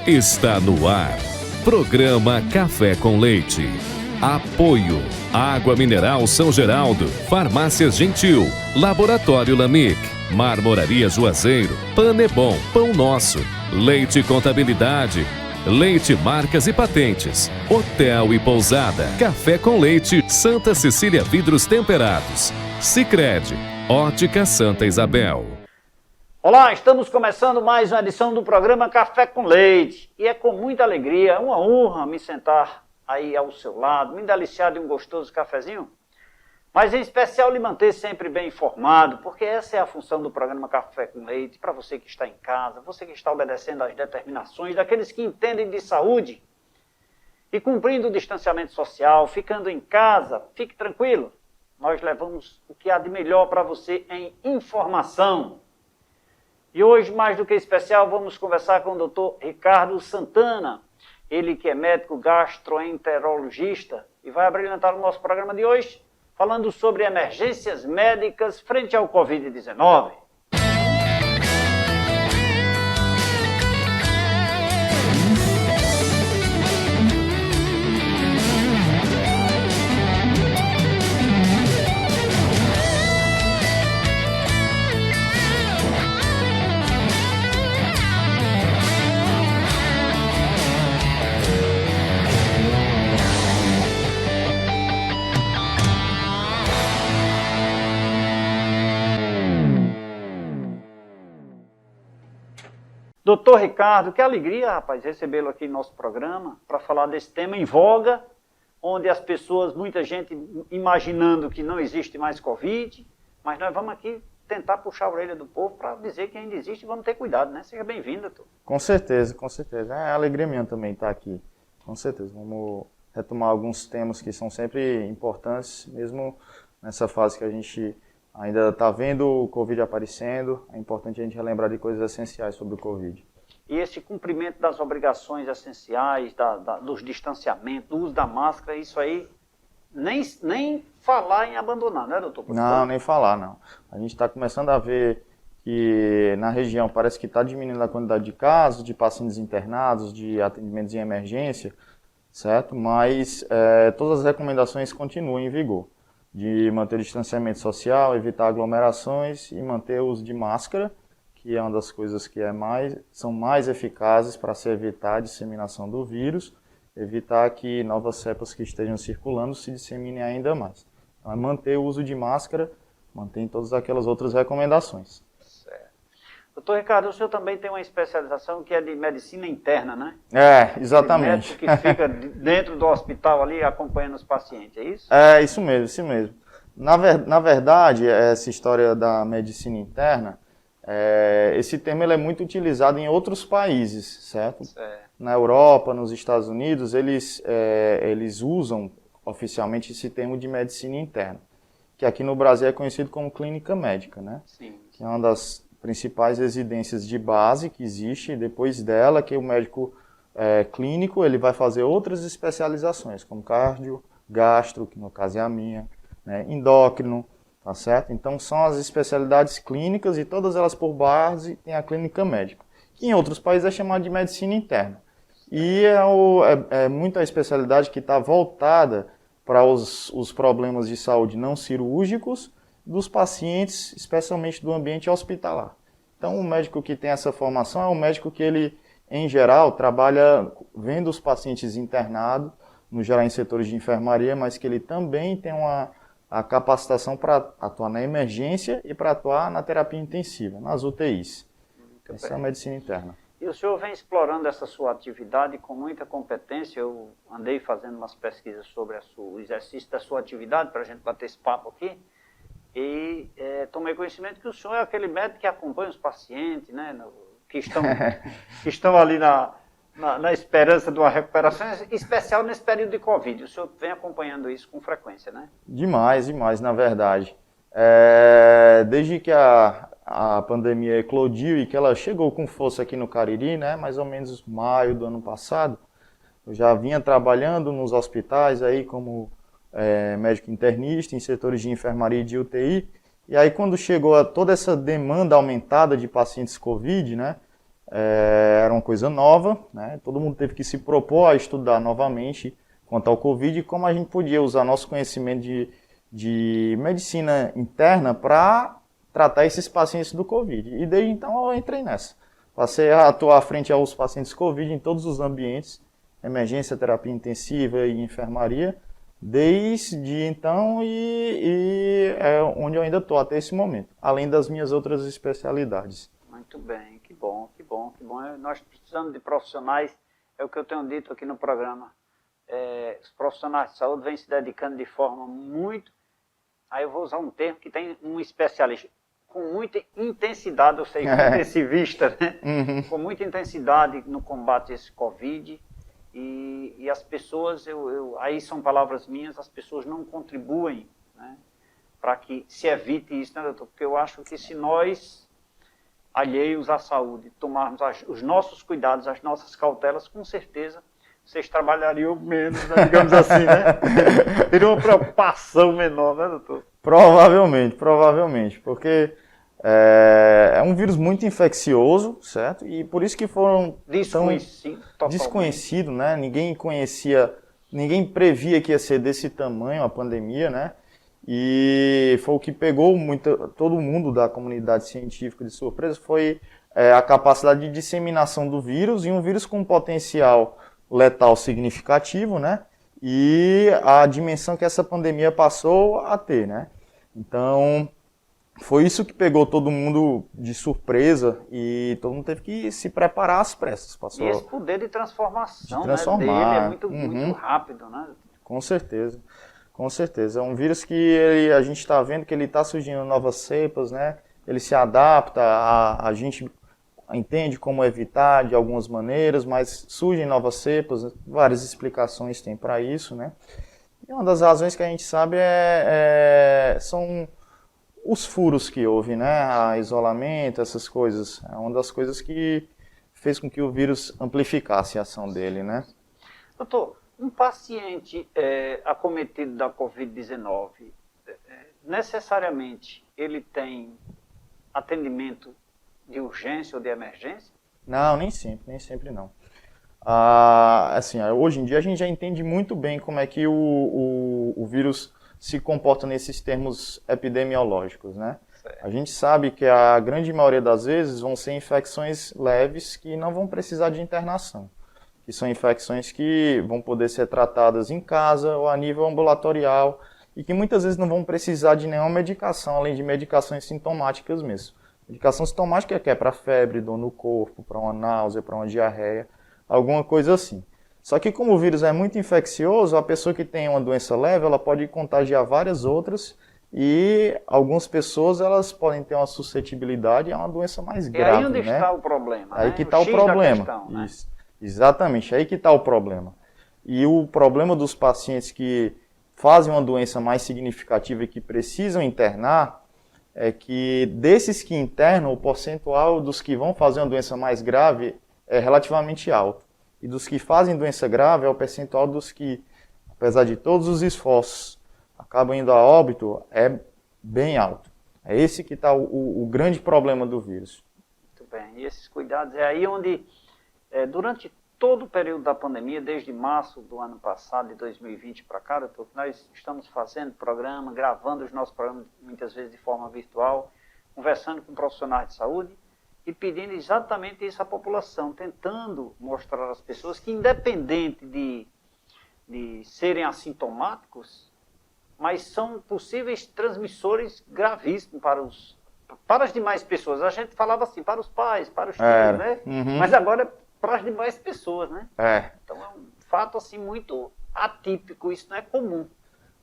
Está no ar. Programa Café com Leite. Apoio. Água Mineral São Geraldo. Farmácias Gentil. Laboratório Lamic. Marmoraria Juazeiro. Panebon. Pão Nosso. Leite Contabilidade. Leite Marcas e Patentes. Hotel e Pousada. Café com Leite. Santa Cecília Vidros Temperados. Sicredi. Ótica Santa Isabel. Olá, estamos começando mais uma edição do programa Café com Leite. E é com muita alegria, uma honra me sentar aí ao seu lado, me deliciar de um gostoso cafezinho. Mas em especial lhe manter sempre bem informado, porque essa é a função do programa Café com Leite, para você que está em casa, você que está obedecendo às determinações daqueles que entendem de saúde e cumprindo o distanciamento social, ficando em casa, fique tranquilo. Nós levamos o que há de melhor para você em informação. E hoje, mais do que especial, vamos conversar com o Dr. Ricardo Santana, ele que é médico gastroenterologista e vai abrilhantar o nosso programa de hoje, falando sobre emergências médicas frente ao Covid-19. Doutor Ricardo, que alegria, rapaz, recebê-lo aqui no nosso programa para falar desse tema em voga, onde as pessoas, muita gente imaginando que não existe mais Covid, mas nós vamos aqui tentar puxar a orelha do povo para dizer que ainda existe e vamos ter cuidado, né? Seja bem-vindo, doutor. Com certeza, com certeza. É alegria minha também estar aqui, com certeza. Vamos retomar alguns temas que são sempre importantes, mesmo nessa fase que a gente ainda está vendo o Covid aparecendo, é importante a gente relembrar de coisas essenciais sobre o Covid. E esse cumprimento das obrigações essenciais, dos distanciamentos, do uso da máscara, isso aí, nem falar em abandonar, né, doutor? Não, nem falar, não. A gente está começando a ver que na região parece que está diminuindo a quantidade de casos, de pacientes internados, de atendimentos em emergência, certo? Mas todas as recomendações continuam em vigor. De manter o distanciamento social, evitar aglomerações e manter o uso de máscara, que é uma das coisas que são mais eficazes para se evitar a disseminação do vírus, evitar que novas cepas que estejam circulando se disseminem ainda mais. Então, é manter o uso de máscara, manter todas aquelas outras recomendações. Certo. Doutor Ricardo, o senhor também tem uma especialização que é de medicina interna, né? É, exatamente. Que fica dentro do hospital ali acompanhando os pacientes, é isso? É, isso mesmo, isso mesmo. Na verdade, essa história da medicina interna, esse termo ele é muito utilizado em outros países, certo? Na Europa, nos Estados Unidos, eles usam oficialmente esse termo de medicina interna, que aqui no Brasil é conhecido como clínica médica, né? Sim. Que é uma das principais residências de base que existe, e depois dela que o médico clínico ele vai fazer outras especializações, como cardio, gastro, que no caso é a minha, né? Endócrino, tá certo? Então são as especialidades clínicas e todas elas por base tem a clínica médica, que em outros países é chamada de medicina interna. E é muita especialidade que está voltada para os problemas de saúde não cirúrgicos dos pacientes, especialmente do ambiente hospitalar. Então, o médico que tem essa formação é um médico que ele, em geral, trabalha vendo os pacientes internados, no geral em setores de enfermaria, mas que ele também tem a capacitação para atuar na emergência e para atuar na terapia intensiva, nas UTIs. Essa é a medicina interna. E o senhor vem explorando essa sua atividade com muita competência. Eu andei fazendo umas pesquisas sobre o exercício da sua atividade, para a gente bater esse papo aqui. E tomei conhecimento que o senhor é aquele médico que acompanha os pacientes, né, que estão ali na esperança de uma recuperação, especial nesse período de Covid. O senhor vem acompanhando isso com frequência, né? Demais, na verdade. Desde que a pandemia eclodiu e que ela chegou com força aqui no Cariri, né, mais ou menos maio do ano passado, eu já vinha trabalhando nos hospitais aí como médico internista, em setores de enfermaria e de UTI, e aí quando chegou toda essa demanda aumentada de pacientes Covid, né, era uma coisa nova, né? Todo mundo teve que se propor a estudar novamente quanto ao Covid e como a gente podia usar nosso conhecimento de medicina interna para tratar esses pacientes do Covid. E desde então eu entrei nessa. Passei a atuar frente aos pacientes Covid em todos os ambientes, emergência, terapia intensiva e enfermaria, desde então e é onde eu ainda estou até esse momento, além das minhas outras especialidades. Muito bem, que bom, que bom, que bom. Nós precisamos de profissionais, é o que eu tenho dito aqui no programa. Os profissionais de saúde vêm se dedicando de forma muito, aí eu vou usar um termo que tem um especialista, com muita intensidade, eu sei, intensivista, né? Uhum. Com muita intensidade no combate a esse Covid. E as pessoas, aí são palavras minhas, as pessoas não contribuem, né, para que se evite isso, né, doutor? Porque eu acho que se nós, alheios à saúde, tomarmos os nossos cuidados, as nossas cautelas, com certeza vocês trabalhariam menos, né, digamos assim, né? Teria uma preocupação menor, né, doutor? Provavelmente, porque é um vírus muito infeccioso, certo? E por isso que foram desconhecido, né? Ninguém conhecia, ninguém previa que ia ser desse tamanho a pandemia, né? E foi o que pegou todo mundo da comunidade científica de surpresa, foi a capacidade de disseminação do vírus, e um vírus com potencial letal significativo, né? E a dimensão que essa pandemia passou a ter, né? Então, foi isso que pegou todo mundo de surpresa e todo mundo teve que se preparar às pressas. E esse poder de transformação, né, dele é muito rápido, né? Com certeza, com certeza. É um vírus que a gente está vendo que ele está surgindo novas cepas, né? Ele se adapta, a gente entende como evitar de algumas maneiras, mas surgem novas cepas, várias explicações tem para isso, né? E uma das razões que a gente sabe são os furos que houve, né? Isolamento, essas coisas. É uma das coisas que fez com que o vírus amplificasse a ação dele, né? Doutor, um paciente acometido da Covid-19, necessariamente ele tem atendimento de urgência ou de emergência? Não, nem sempre não. Assim, hoje em dia a gente já entende muito bem como é que o vírus se comporta nesses termos epidemiológicos, né? Certo. A gente sabe que a grande maioria das vezes vão ser infecções leves que não vão precisar de internação, que são infecções que vão poder ser tratadas em casa ou a nível ambulatorial e que muitas vezes não vão precisar de nenhuma medicação, além de medicações sintomáticas mesmo. Medicação sintomática que é para febre, dor no corpo, para uma náusea, para uma diarreia, alguma coisa assim. Só que como o vírus é muito infeccioso, a pessoa que tem uma doença leve, ela pode contagiar várias outras e algumas pessoas elas podem ter uma suscetibilidade a uma doença mais grave. E aí onde está o problema? Aí que está o problema. Questão, né? Isso. Exatamente, aí que está o problema. E o problema dos pacientes que fazem uma doença mais significativa e que precisam internar é que desses que internam, o percentual dos que vão fazer uma doença mais grave é relativamente alto. E dos que fazem doença grave é o percentual dos que, apesar de todos os esforços, acabam indo a óbito, é bem alto. É esse que está o grande problema do vírus. Muito bem. E esses cuidados é aí onde, durante todo o período da pandemia, desde março do ano passado, de 2020 para cá, doutor, nós estamos fazendo programa, gravando os nossos programas, muitas vezes de forma virtual, conversando com profissionais de saúde, e pedindo exatamente isso à população, tentando mostrar às pessoas que, independente de serem assintomáticos, mas são possíveis transmissores gravíssimos para as demais pessoas. A gente falava assim, para os pais, para os filhos, né? Uhum. Mas agora é para as demais pessoas, né? Então é um fato assim muito atípico, isso não é comum.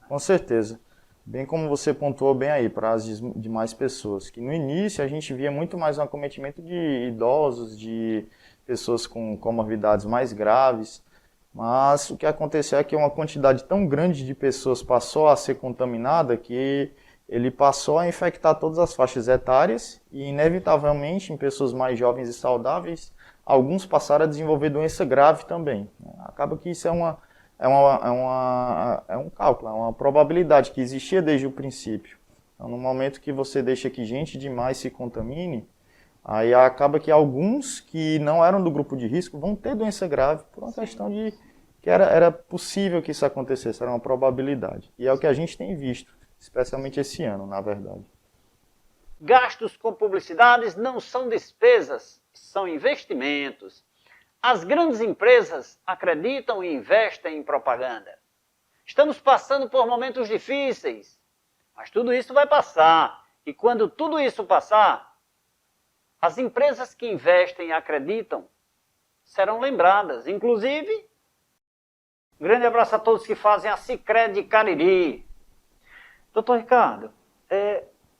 Com certeza. Bem como você pontuou bem aí, para as demais pessoas, que no início a gente via muito mais um acometimento de idosos, de pessoas com comorbidades mais graves, mas o que aconteceu é que uma quantidade tão grande de pessoas passou a ser contaminada que ele passou a infectar todas as faixas etárias e, inevitavelmente, em pessoas mais jovens e saudáveis, alguns passaram a desenvolver doença grave também. Acaba que isso é um cálculo, é uma probabilidade que existia desde o princípio. Então, no momento que você deixa que gente demais se contamine, Aí acaba que alguns que não eram do grupo de risco vão ter doença grave por uma questão de que era possível que isso acontecesse, era uma probabilidade. E é o que a gente tem visto, especialmente esse ano, na verdade. Gastos com publicidades não são despesas, são investimentos. As grandes empresas acreditam e investem em propaganda. Estamos passando por momentos difíceis, mas tudo isso vai passar. E quando tudo isso passar, as empresas que investem e acreditam serão lembradas. Inclusive, um grande abraço a todos que fazem a Sicredi Cariri. Doutor Ricardo,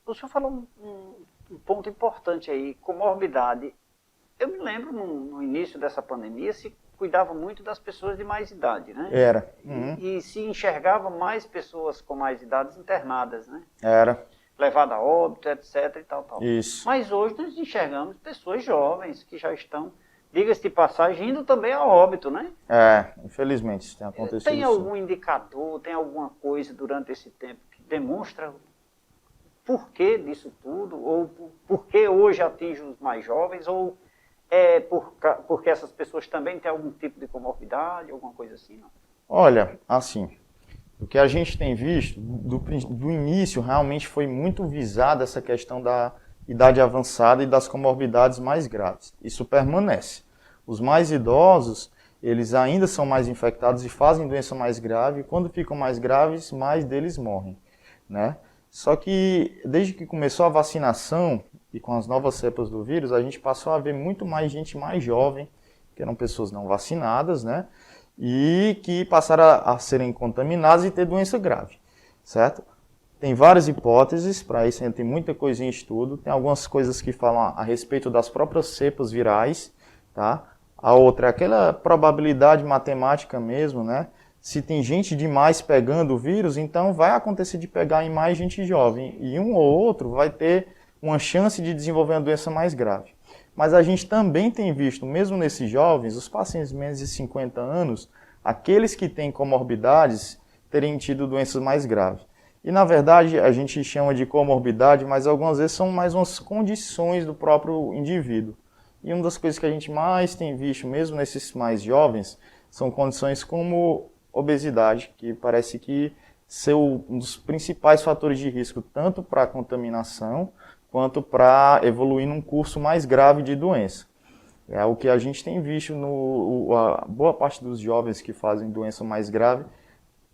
o senhor falou um ponto importante aí, comorbidade. Eu me lembro, no início dessa pandemia, se cuidava muito das pessoas de mais idade, né? Era. E se enxergava mais pessoas com mais idades internadas, né? Era. Levada a óbito, etc. e tal. Isso. Mas hoje nós enxergamos pessoas jovens que já estão, diga-se de passagem, indo também a óbito, né? Infelizmente isso tem acontecido. Tem algum indicador, tem alguma coisa durante esse tempo que demonstra porquê disso tudo, ou por que hoje atinge os mais jovens, ou porque essas pessoas também têm algum tipo de comorbidade, alguma coisa assim? Não? Olha, assim, o que a gente tem visto, do início realmente foi muito visada essa questão da idade avançada e das comorbidades mais graves. Isso permanece. Os mais idosos, eles ainda são mais infectados e fazem doença mais grave, e quando ficam mais graves, mais deles morrem, né? Só que desde que começou a vacinação e com as novas cepas do vírus, a gente passou a ver muito mais gente mais jovem, que eram pessoas não vacinadas, né? E que passaram a serem contaminadas e ter doença grave, certo? Tem várias hipóteses, para isso ainda tem muita coisa em estudo. Tem algumas coisas que falam a respeito das próprias cepas virais, tá? A outra é aquela probabilidade matemática mesmo, né? Se tem gente demais pegando o vírus, então vai acontecer de pegar em mais gente jovem. E um ou outro vai ter uma chance de desenvolver uma doença mais grave. Mas a gente também tem visto, mesmo nesses jovens, os pacientes de menos de 50 anos, aqueles que têm comorbidades, terem tido doenças mais graves. E, na verdade, a gente chama de comorbidade, mas algumas vezes são mais umas condições do próprio indivíduo. E uma das coisas que a gente mais tem visto, mesmo nesses mais jovens, são condições como obesidade, que parece que ser um dos principais fatores de risco, tanto para a contaminação, quanto para evoluir num curso mais grave de doença. É o que a gente tem visto, a boa parte dos jovens que fazem doença mais grave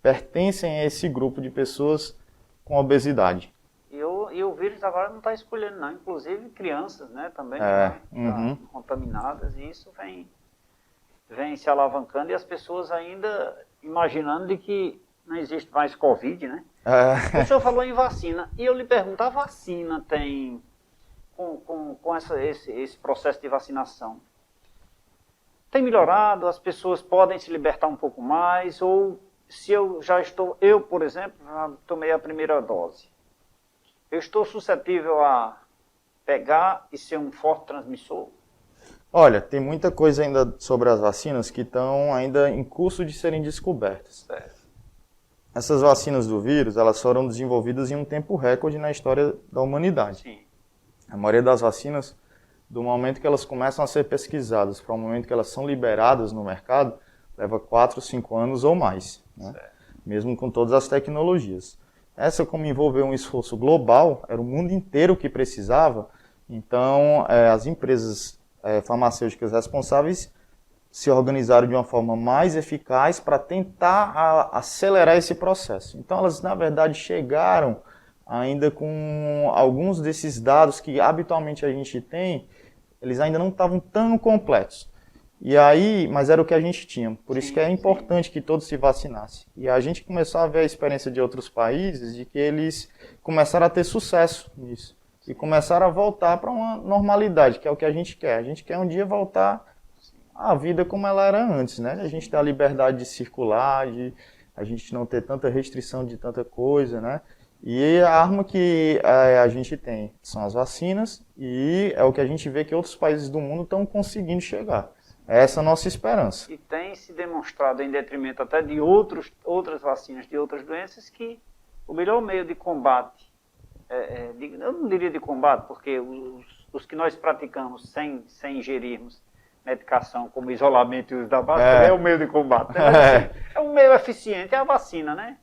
pertencem a esse grupo de pessoas com obesidade. E o vírus agora não está escolhendo, não. Inclusive crianças, né, também contaminadas, e isso vem se alavancando, e as pessoas ainda imaginando de que não existe mais Covid, né? O senhor falou em vacina, e eu lhe pergunto, a vacina tem, com esse processo de vacinação, tem melhorado? As pessoas podem se libertar um pouco mais? Ou se eu, por exemplo, já tomei a primeira dose, eu estou suscetível a pegar e ser um forte transmissor? Olha, tem muita coisa ainda sobre as vacinas que estão ainda em curso de serem descobertas. Certo. Essas vacinas do vírus, elas foram desenvolvidas em um tempo recorde na história da humanidade. Sim. A maioria das vacinas, do momento que elas começam a ser pesquisadas para o momento que elas são liberadas no mercado, leva 4, 5 anos ou mais, né? Mesmo com todas as tecnologias. Essa, como envolveu um esforço global, era o mundo inteiro que precisava, então as empresas farmacêuticas responsáveis se organizaram de uma forma mais eficaz para tentar acelerar esse processo. Então elas, na verdade, chegaram ainda com alguns desses dados que habitualmente a gente tem, eles ainda não estavam tão completos. E aí, mas era o que a gente tinha, por isso que é importante que todos se vacinassem. E a gente começou a ver a experiência de outros países, de que eles começaram a ter sucesso nisso. E começaram a voltar para uma normalidade, que é o que a gente quer. A gente quer um dia voltar à vida como ela era antes, né? A gente ter a liberdade de circular, de a gente não ter tanta restrição de tanta coisa, né? E a arma que a gente tem são as vacinas, e é o que a gente vê que outros países do mundo estão conseguindo chegar. Essa é a nossa esperança. E tem se demonstrado, em detrimento até de outras vacinas de outras doenças, que o melhor meio de combate, eu não diria de combate, porque os que nós praticamos sem ingerirmos medicação, como isolamento e uso da máscara, é o meio de combate. É um meio eficiente, é a vacina, né?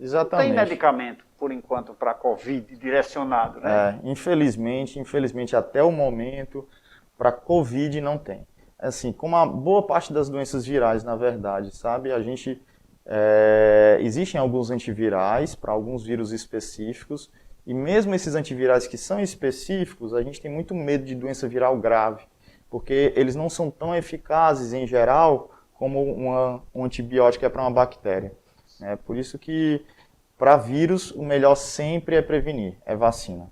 Exatamente. Não tem medicamento, por enquanto, para a Covid direcionado, né? Infelizmente, até o momento, para a Covid não tem. Assim, como a boa parte das doenças virais, na verdade, sabe? Existem alguns antivirais para alguns vírus específicos, e mesmo esses antivirais que são específicos, a gente tem muito medo de doença viral grave, porque eles não são tão eficazes em geral como um antibiótico é para uma bactéria. Por isso que, para vírus, o melhor sempre é prevenir, é vacina.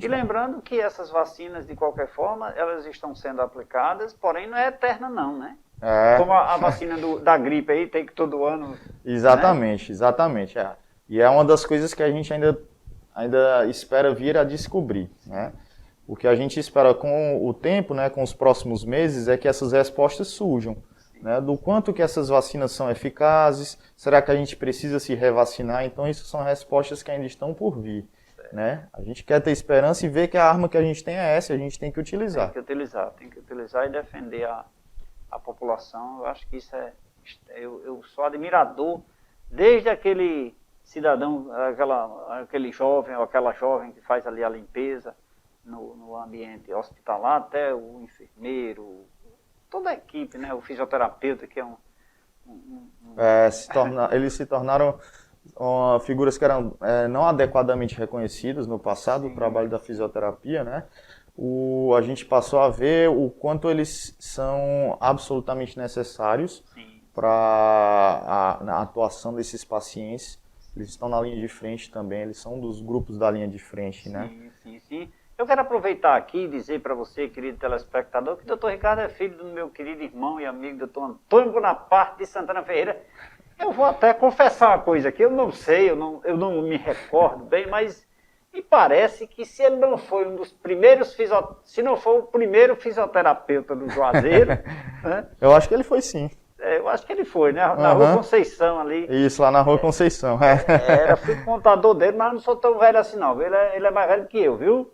E lembrando que essas vacinas, de qualquer forma, elas estão sendo aplicadas, porém não é eterna não, né? Como a vacina da gripe aí, tem que todo ano... Exatamente. E é uma das coisas que a gente ainda espera vir a descobrir, né? O que a gente espera com o tempo, né, com os próximos meses, é que essas respostas surjam. Né, do quanto que essas vacinas são eficazes, será que a gente precisa se revacinar? Então, isso são respostas que ainda estão por vir. Né? A gente quer ter esperança e ver que a arma que a gente tem é essa, a gente tem que utilizar. Tem que utilizar e defender a população. Eu acho que isso eu sou admirador, desde aquele cidadão, aquele jovem ou aquela jovem que faz ali a limpeza no ambiente hospitalar, até o enfermeiro, toda a equipe, né? O fisioterapeuta, que é eles se tornaram figuras que eram não adequadamente reconhecidas no passado, o trabalho da fisioterapia, né? A gente passou a ver o quanto eles são absolutamente necessários para a atuação desses pacientes. Eles estão na linha de frente também, eles são dos grupos da linha de frente, né? Sim. Eu quero aproveitar aqui e dizer para você, querido telespectador, que o Dr. Ricardo é filho do meu querido irmão e amigo Dr. Antônio Bonaparte de Santana Ferreira. Eu vou até confessar uma coisa aqui, eu não sei, eu não me recordo bem, mas me parece que se ele não foi um dos primeiros se não for o primeiro fisioterapeuta do Juazeiro... né? Eu acho que ele foi sim. Eu acho que ele foi, né? Na Rua Conceição ali. Isso, lá na Rua Conceição. Fui contador dele, mas não sou tão velho assim não. Ele é mais velho que eu, viu?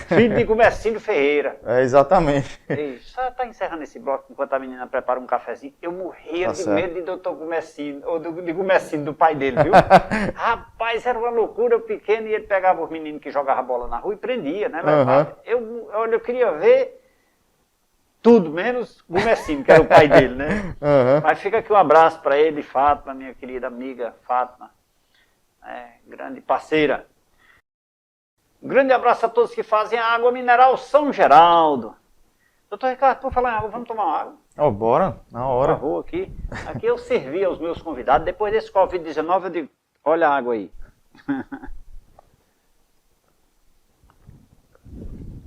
Filho de Gumercindo Ferreira. Exatamente. Só está encerrando esse bloco enquanto a menina prepara um cafezinho. Eu morria de medo de doutor Gumercindo, ou de Gumercindo, do pai dele, viu? Rapaz, era uma loucura, eu pequeno, e ele pegava os meninos que jogavam bola na rua e prendia, né? Eu queria ver tudo, menos Gumercindo, que era o pai dele, né? Mas fica aqui um abraço para ele, Fátima, minha querida amiga Fátima, grande parceira. Um grande abraço a todos que fazem a água mineral São Geraldo. Doutor Ricardo, por falar em água, vamos tomar uma água? Bora, na hora. Por favor, aqui eu servi aos meus convidados. Depois desse Covid-19, eu digo, olha a água aí.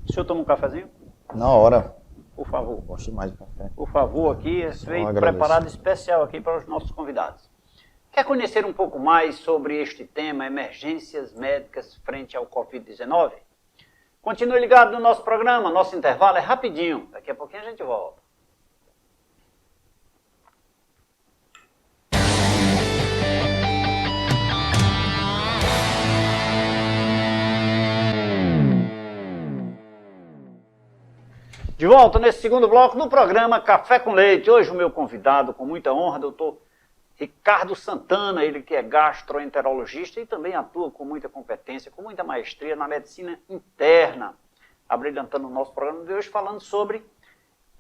O senhor toma um cafezinho? Na hora. Por favor. Gosto mais de café. Por favor, aqui, esse veio preparado especial aqui para os nossos convidados. Quer conhecer um pouco mais sobre este tema, emergências médicas frente ao Covid-19? Continue ligado no nosso programa, nosso intervalo é rapidinho. Daqui a pouquinho a gente volta. De volta nesse segundo bloco do programa Café com Leite. Hoje o meu convidado, com muita honra, doutor Ricardo Santana, ele que é gastroenterologista e também atua com muita competência, com muita maestria na medicina interna, abrilhantando o nosso programa de hoje falando sobre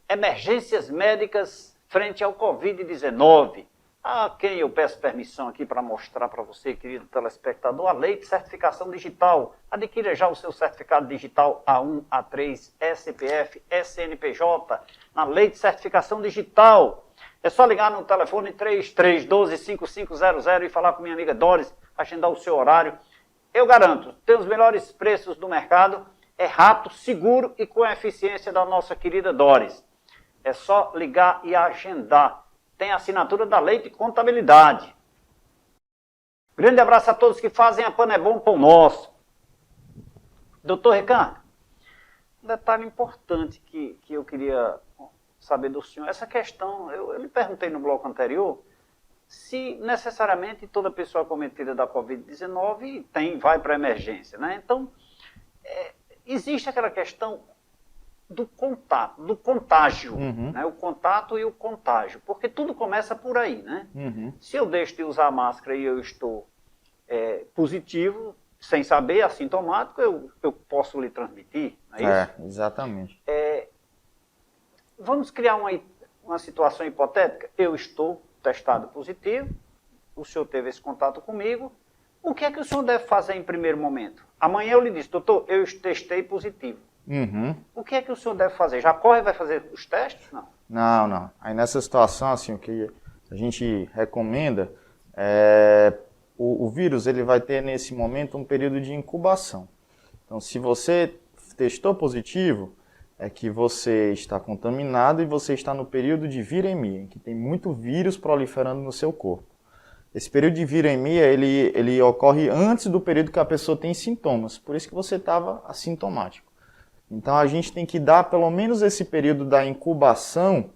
emergências médicas frente ao Covid-19. A quem eu peço permissão aqui para mostrar para você, querido telespectador, a Lei de Certificação Digital. Adquira já o seu certificado digital A1, A3, SPF, SNPJ, na Lei de Certificação Digital. É só ligar no telefone 3312-5500 e falar com minha amiga Doris, agendar o seu horário. Eu garanto, tem os melhores preços do mercado, é rápido, seguro e com a eficiência da nossa querida Doris. É só ligar e agendar. Tem a assinatura da Lei de Contabilidade. Grande abraço a todos que fazem a Pano é Bom Pão Nosso. Doutor Ricardo, um detalhe importante que eu queria saber do senhor, essa questão, eu lhe perguntei no bloco anterior, se necessariamente toda pessoa cometida da Covid-19 vai para a emergência, né? Então, existe aquela questão, do contato, do contágio, né? O contato e o contágio, porque tudo começa por aí, né? Se eu deixo de usar máscara e eu estou positivo, sem saber, assintomático, eu posso lhe transmitir, não é isso? Exatamente. Vamos criar uma situação hipotética. Eu estou testado positivo, o senhor teve esse contato comigo, o que é que o senhor deve fazer em primeiro momento? Amanhã eu lhe disse, doutor, eu testei positivo. O que é que o senhor deve fazer? Já corre e vai fazer os testes? Não. Não. Aí nessa situação, assim, o que a gente recomenda o vírus ele vai ter nesse momento um período de incubação. Então, se você testou positivo, é que você está contaminado e você está no período de viremia, em que tem muito vírus proliferando no seu corpo. Esse período de viremia, ele ocorre antes do período que a pessoa tem sintomas, por isso que você estava assintomático. Então, a gente tem que dar pelo menos esse período da incubação,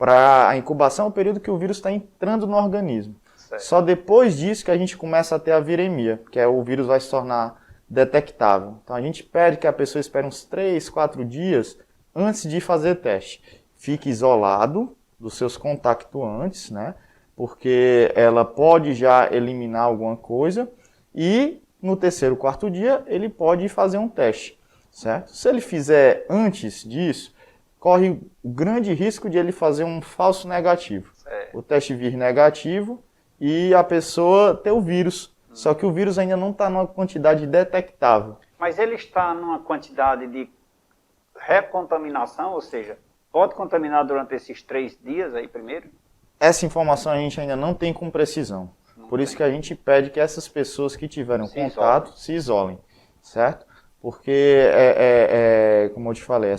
a incubação é o período que o vírus está entrando no organismo. Certo. Só depois disso que a gente começa a ter a viremia, que o vírus vai se tornar detectável. Então, a gente pede que a pessoa espere uns 3, 4 dias antes de fazer teste. Fique isolado dos seus contactantes, né? Porque ela pode já eliminar alguma coisa e no 3º, 4º dia ele pode fazer um teste, certo? Se ele fizer antes disso, corre o grande risco de ele fazer um falso negativo. O teste vir negativo e a pessoa ter o vírus. Só que o vírus ainda não está numa quantidade detectável. Mas ele está numa quantidade de recontaminação, ou seja, pode contaminar durante esses 3 dias aí primeiro? Essa informação a gente ainda não tem com precisão. Por isso que a gente pede que essas pessoas que tiveram contato se isolem, certo? Porque, como eu te falei,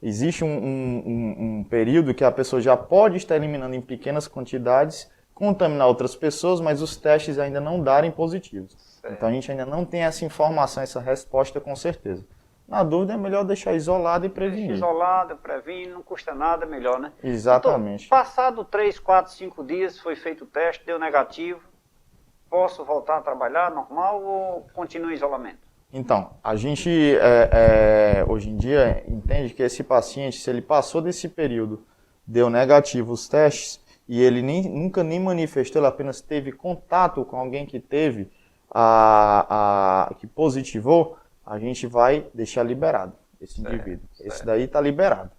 existe um período que a pessoa já pode estar eliminando em pequenas quantidades, contaminar outras pessoas, mas os testes ainda não darem positivos. Certo. Então a gente ainda não tem essa informação, essa resposta com certeza. Na dúvida é melhor deixar isolado e prevenir. Isolado, previne, não custa nada, é melhor, né? Exatamente. Então, passado 3, 4, 5 dias, foi feito o teste, deu negativo, posso voltar a trabalhar normal ou continuo em isolamento? Então, a gente hoje em dia entende que esse paciente, se ele passou desse período, deu negativo os testes, e ele nunca nem manifestou, ele apenas teve contato com alguém que teve, que positivou, a gente vai deixar liberado esse indivíduo. Esse daí está liberado.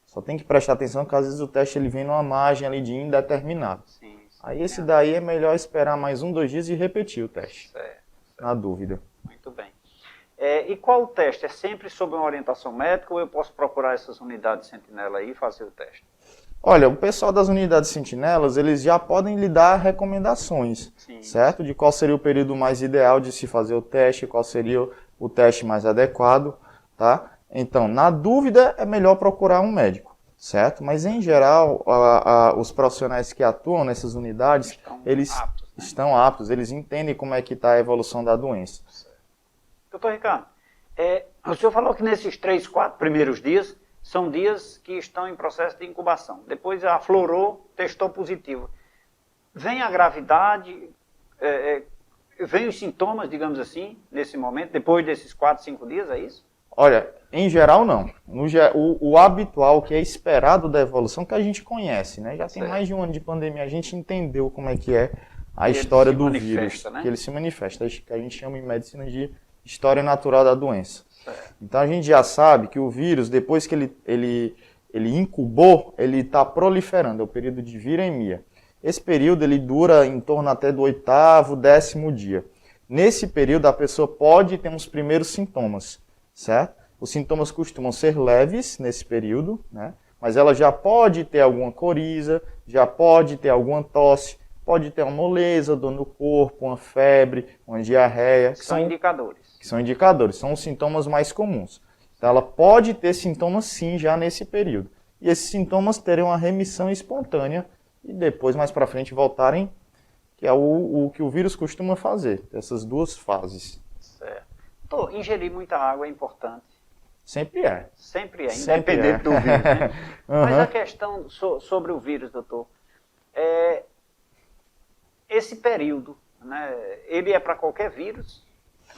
Só tem que prestar atenção que às vezes o teste ele vem numa margem ali de indeterminado. Sim, aí esse daí é melhor esperar mais 1, 2 dias e repetir o teste, na dúvida. Muito bem. E qual o teste? É sempre sob uma orientação médica ou eu posso procurar essas unidades sentinela aí e fazer o teste? Olha, o pessoal das unidades sentinelas, eles já podem lhe dar recomendações, certo? De qual seria o período mais ideal de se fazer o teste, qual seria o teste mais adequado, tá? Então, na dúvida, é melhor procurar um médico, certo? Mas, em geral, os profissionais que atuam nessas unidades, estão aptos, eles entendem como é que está a evolução da doença. Doutor Ricardo, o senhor falou que nesses 3, 4 primeiros dias, são dias que estão em processo de incubação. Depois aflorou, testou positivo. Vem a gravidade, vem os sintomas, digamos assim, nesse momento, depois desses 4, 5 dias, é isso? Olha, em geral não. O habitual, que é esperado da evolução, que a gente conhece, né? Já tem mais de 1 ano de pandemia, a gente entendeu como é que é a história do vírus, né? Que ele se manifesta, que a gente chama em medicina de história natural da doença. Então a gente já sabe que o vírus, depois que ele incubou, ele está proliferando, é o período de viremia. Esse período ele dura em torno até do 8º, 10º dia. Nesse período a pessoa pode ter uns primeiros sintomas, certo? Os sintomas costumam ser leves nesse período, né? Mas ela já pode ter alguma coriza, já pode ter alguma tosse, pode ter uma moleza, dor no corpo, uma febre, uma diarreia. São indicadores. Que são indicadores, são os sintomas mais comuns. Então, ela pode ter sintomas sim já nesse período. E esses sintomas terem uma remissão espontânea e depois, mais para frente, voltarem, que é o que o vírus costuma fazer, essas 2 fases. Certo. Então, ingerir muita água é importante. Sempre é. Sempre é, independente do vírus, né? Mas a questão sobre o vírus, doutor, esse período, né, ele é para qualquer vírus?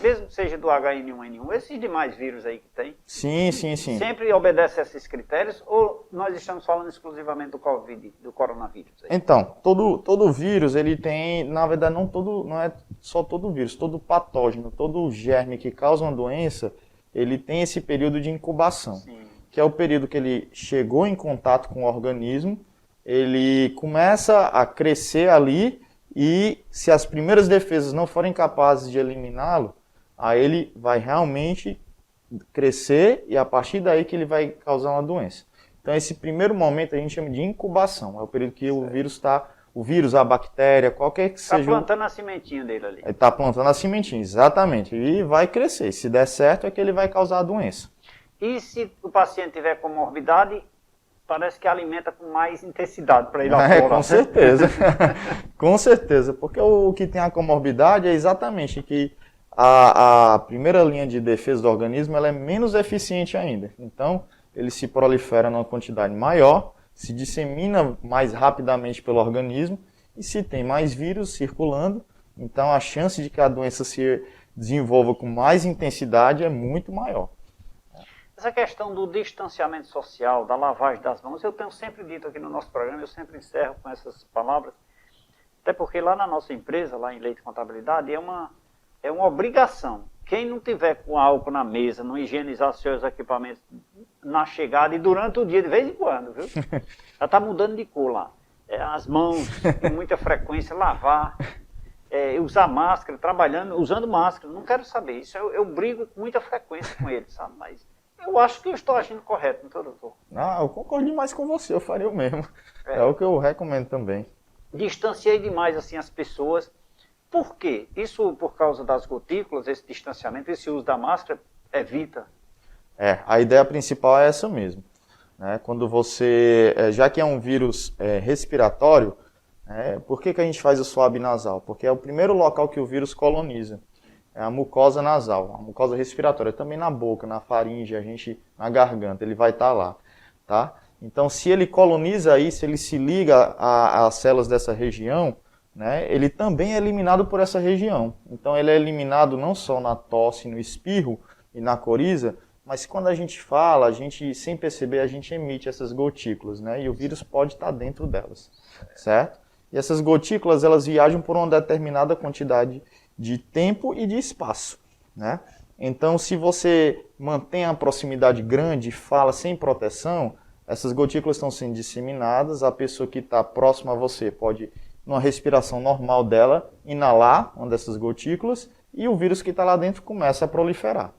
mesmo que seja do H1N1, esses demais vírus aí que tem, Sim. sempre obedece a esses critérios, ou nós estamos falando exclusivamente do Covid, do coronavírus? Aí? Então, todo vírus, ele tem, na verdade, não é só todo vírus, todo patógeno, todo germe que causa uma doença, ele tem esse período de incubação, que é o período que ele chegou em contato com o organismo, ele começa a crescer ali, e se as primeiras defesas não forem capazes de eliminá-lo, aí ele vai realmente crescer e a partir daí que ele vai causar uma doença. Então esse primeiro momento a gente chama de incubação, é o período que o vírus, a bactéria, qualquer que seja... Está plantando a sementinha dele ali. Está plantando a sementinha, exatamente, e vai crescer. Se der certo é que ele vai causar a doença. E se o paciente tiver comorbidade, parece que alimenta com mais intensidade para ele aflorar. Com certeza, com certeza, porque o que tem a comorbidade é exatamente que a primeira linha de defesa do organismo ela é menos eficiente ainda. Então, ele se prolifera numa quantidade maior, se dissemina mais rapidamente pelo organismo, e se tem mais vírus circulando, então a chance de que a doença se desenvolva com mais intensidade é muito maior. Essa questão do distanciamento social, da lavagem das mãos, eu tenho sempre dito aqui no nosso programa, eu sempre encerro com essas palavras, até porque lá na nossa empresa, lá em Leite Contabilidade, é uma obrigação. Quem não tiver com álcool na mesa, não higienizar seus equipamentos na chegada e durante o dia, de vez em quando, viu? Já está mudando de cor lá. As mãos, com muita frequência, lavar, usar máscara, trabalhando, usando máscara. Não quero saber. Isso eu brigo com muita frequência com eles, sabe? Mas eu acho que eu estou agindo correto, não estou, doutor? Não, eu concordo demais com você, eu faria o mesmo. É o que eu recomendo também. Distanciei demais assim as pessoas. Por quê? Isso por causa das gotículas, esse distanciamento, esse uso da máscara evita? A ideia principal é essa mesmo. Né? Quando você, já que é um vírus respiratório, por que a gente faz o swab nasal? Porque é o primeiro local que o vírus coloniza. É a mucosa nasal, a mucosa respiratória, também na boca, na faringe, na garganta, ele vai estar lá. Tá? Então, se ele coloniza aí, se ele se liga às células dessa região, né, ele também é eliminado por essa região. Então ele é eliminado não só na tosse, no espirro e na coriza, mas quando a gente fala, sem perceber, a gente emite essas gotículas, né, e o vírus pode estar dentro delas, certo? E essas gotículas, elas viajam por uma determinada quantidade de tempo e de espaço, né? Então, se você mantém a proximidade grande e fala sem proteção, essas gotículas estão sendo disseminadas, a pessoa que está próxima a você pode, numa respiração normal dela, inalar uma dessas gotículas e o vírus que está lá dentro começa a proliferar.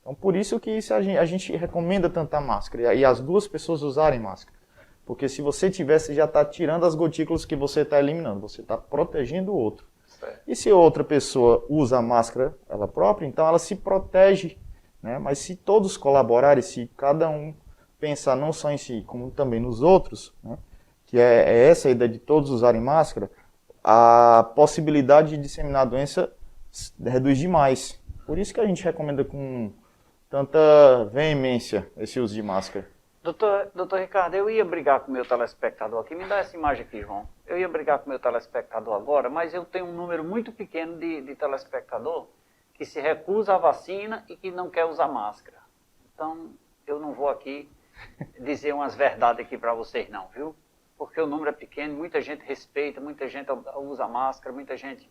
Então, por isso que a gente recomenda tanta máscara e as duas pessoas usarem máscara. Porque se você tiver, você já está tirando as gotículas que você está eliminando, você está protegendo o outro. Certo. E se outra pessoa usa a máscara ela própria, então ela se protege, né? Mas se todos colaborarem, se cada um pensar não só em si, como também nos outros, né? Que é essa a ideia de todos usarem máscara, a possibilidade de disseminar a doença reduz demais. Por isso que a gente recomenda com tanta veemência esse uso de máscara. Doutor Ricardo, eu ia brigar com o meu telespectador aqui, me dá essa imagem aqui, João. Eu ia brigar com o meu telespectador agora, mas eu tenho um número muito pequeno de telespectador que se recusa à vacina e que não quer usar máscara. Então, eu não vou aqui dizer umas verdades aqui para vocês não, viu? Porque o número é pequeno, muita gente respeita, muita gente usa máscara, muita gente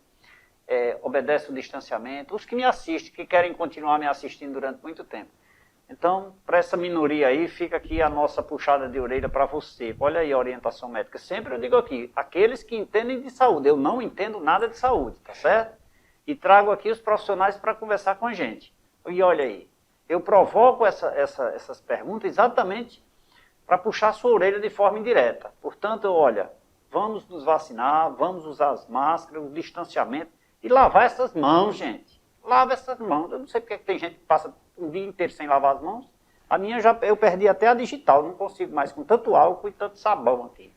obedece o distanciamento. Os que me assistem, que querem continuar me assistindo durante muito tempo. Então, para essa minoria aí, fica aqui a nossa puxada de orelha para você. Olha aí a orientação médica. Sempre eu digo aqui, aqueles que entendem de saúde. Eu não entendo nada de saúde, tá certo? E trago aqui os profissionais para conversar com a gente. E olha aí, eu provoco essas perguntas exatamente para puxar a sua orelha de forma indireta. Portanto, olha, vamos nos vacinar, vamos usar as máscaras, o distanciamento e lavar essas mãos, gente. Lava essas mãos. Eu não sei porque tem gente que passa o dia inteiro sem lavar as mãos. A minha eu perdi até a digital, não consigo mais com tanto álcool e tanto sabão aqui.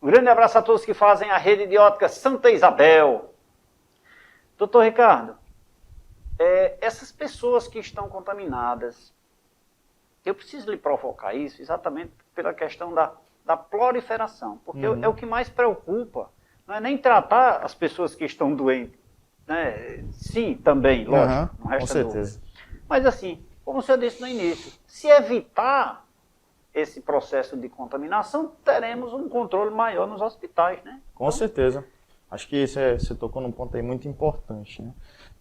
Um grande abraço a todos que fazem a rede de ótica Santa Isabel. Doutor Ricardo, essas pessoas que estão contaminadas, eu preciso lhe provocar isso exatamente pela questão da proliferação, porque é o que mais preocupa. Não é nem tratar as pessoas que estão doentes, né? Sim, também, lógico, não resta com certeza. dúvida. Mas assim, como você disse no início, se evitar esse processo de contaminação, teremos um controle maior nos hospitais, né? Com certeza. Acho que você tocou num ponto aí muito importante, né?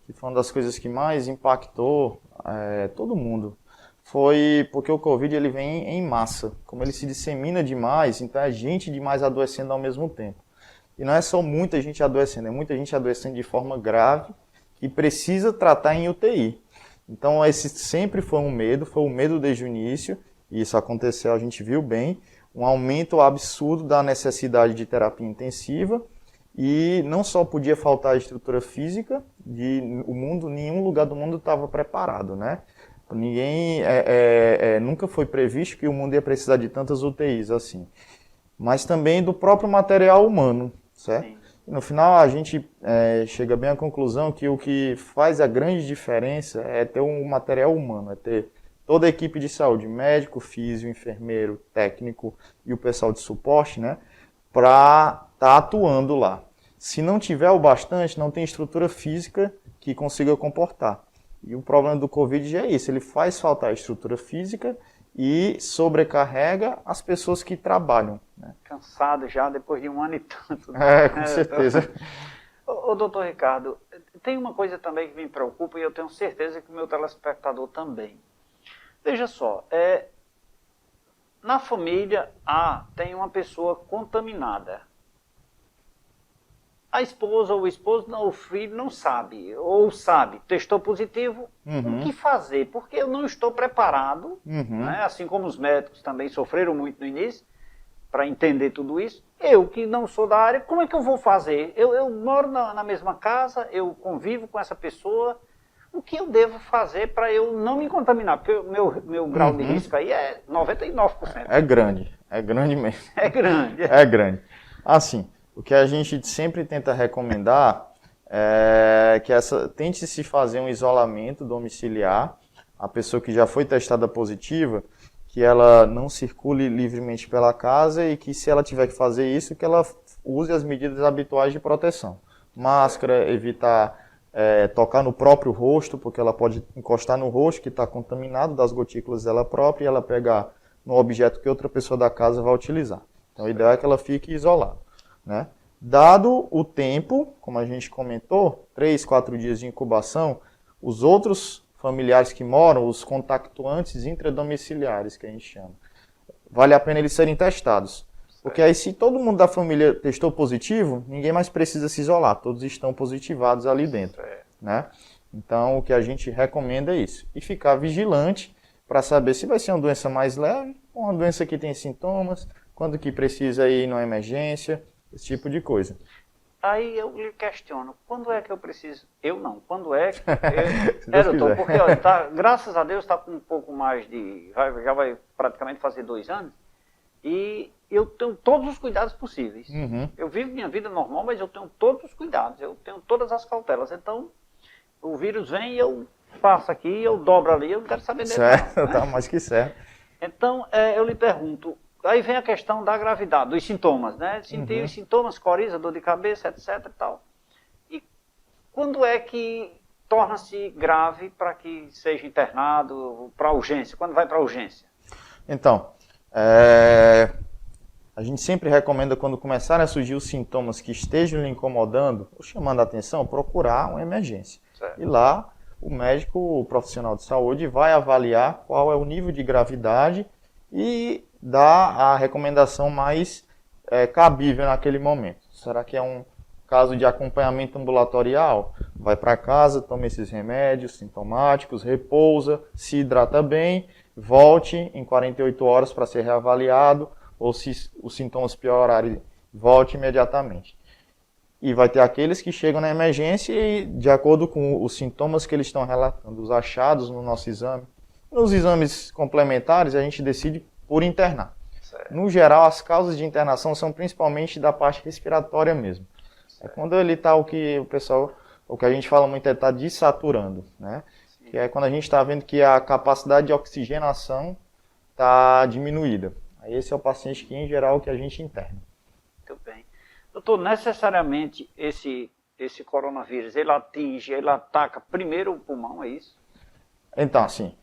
Que foi uma das coisas que mais impactou todo mundo. Foi porque o Covid ele vem em massa. Como ele se dissemina demais, então é gente demais adoecendo ao mesmo tempo. E não é só muita gente adoecendo, é muita gente adoecendo de forma grave que precisa tratar em UTI. Então esse sempre foi um medo desde o início, e isso aconteceu, a gente viu bem, um aumento absurdo da necessidade de terapia intensiva, e não só podia faltar a estrutura física, nenhum lugar do mundo estava preparado, né? Ninguém, nunca foi previsto que o mundo ia precisar de tantas UTIs assim. Mas também do próprio material humano, certo? Sim. E no final a gente chega bem à conclusão que o que faz a grande diferença é ter um material humano, é ter toda a equipe de saúde, médico, físio, enfermeiro, técnico e o pessoal de suporte, né? Para estar atuando lá. Se não tiver o bastante, não tem estrutura física que consiga comportar. E o problema do Covid já é isso, ele faz faltar a estrutura física e sobrecarrega as pessoas que trabalham. Né? Cansado já depois de um ano e tanto. Né? Com certeza. Ô, doutor Ricardo, tem uma coisa também que me preocupa e eu tenho certeza que o meu telespectador também. Veja só, na família tem uma pessoa contaminada. A esposa ou o esposo, o filho não sabe, ou sabe, testou positivo, o que fazer? Porque eu não estou preparado, né? Assim como os médicos também sofreram muito no início, para entender tudo isso. Eu, que não sou da área, como é que eu vou fazer? Eu moro na mesma casa, eu convivo com essa pessoa, o que eu devo fazer para eu não me contaminar? Porque o meu grau de risco aí é 99%. É grande mesmo. É grande. É grande. Assim, o que a gente sempre tenta recomendar é que tente se fazer um isolamento domiciliar. A pessoa que já foi testada positiva, que ela não circule livremente pela casa e que, se ela tiver que fazer isso, que ela use as medidas habituais de proteção. Máscara, evitar tocar no próprio rosto, porque ela pode encostar no rosto que está contaminado das gotículas dela própria e ela pegar no objeto que outra pessoa da casa vai utilizar. Então, o ideal é que ela fique isolada. Né? Dado o tempo, como a gente comentou, 3, 4 dias de incubação, os outros familiares que moram, os contactuantes intradomiciliares, que a gente chama, vale a pena eles serem testados. Porque aí, se todo mundo da família testou positivo, ninguém mais precisa se isolar, todos estão positivados ali dentro. Né? Então, o que a gente recomenda é isso. E ficar vigilante para saber se vai ser uma doença mais leve ou uma doença que tem sintomas, quando que precisa ir numa emergência, esse tipo de coisa. Aí eu lhe questiono, quando é que eu preciso? Eu não, quando é que doutor, porque olha, graças a Deus está com um pouco mais já vai praticamente fazer 2 anos, e eu tenho todos os cuidados possíveis. Eu vivo minha vida normal, mas eu tenho todos os cuidados, eu tenho todas as cautelas. Então, o vírus vem e eu passo aqui, eu dobro ali, eu não quero saber dele. Certo, não, né? Tá mais que certo. Então, eu lhe pergunto, aí vem a questão da gravidade, dos sintomas, né? Sentir os sintomas, coriza, dor de cabeça, etc. e tal. E quando é que torna-se grave para que seja internado para urgência? Quando vai para urgência? Então, a gente sempre recomenda, quando começarem a surgir os sintomas que estejam lhe incomodando ou chamando a atenção, procurar uma emergência. Certo. E lá, o médico, o profissional de saúde, vai avaliar qual é o nível de gravidade e dar a recomendação mais cabível naquele momento. Será que é um caso de acompanhamento ambulatorial? Vai para casa, toma esses remédios sintomáticos, repousa, se hidrata bem, volte em 48 horas para ser reavaliado, ou se os sintomas piorarem, volte imediatamente. E vai ter aqueles que chegam na emergência e, de acordo com os sintomas que eles estão relatando, os achados no nosso exame, nos exames complementares a gente decide por internar. Certo. No geral, as causas de internação são principalmente da parte respiratória mesmo. Certo. É quando ele está o que a gente fala muito está desaturando, né? Sim. Que é quando a gente está vendo que a capacidade de oxigenação está diminuída. Aí esse é o paciente que, em geral, que a gente interna. Muito bem. Doutor, necessariamente esse esse coronavírus, ele ataca primeiro o pulmão, é isso? Então, assim,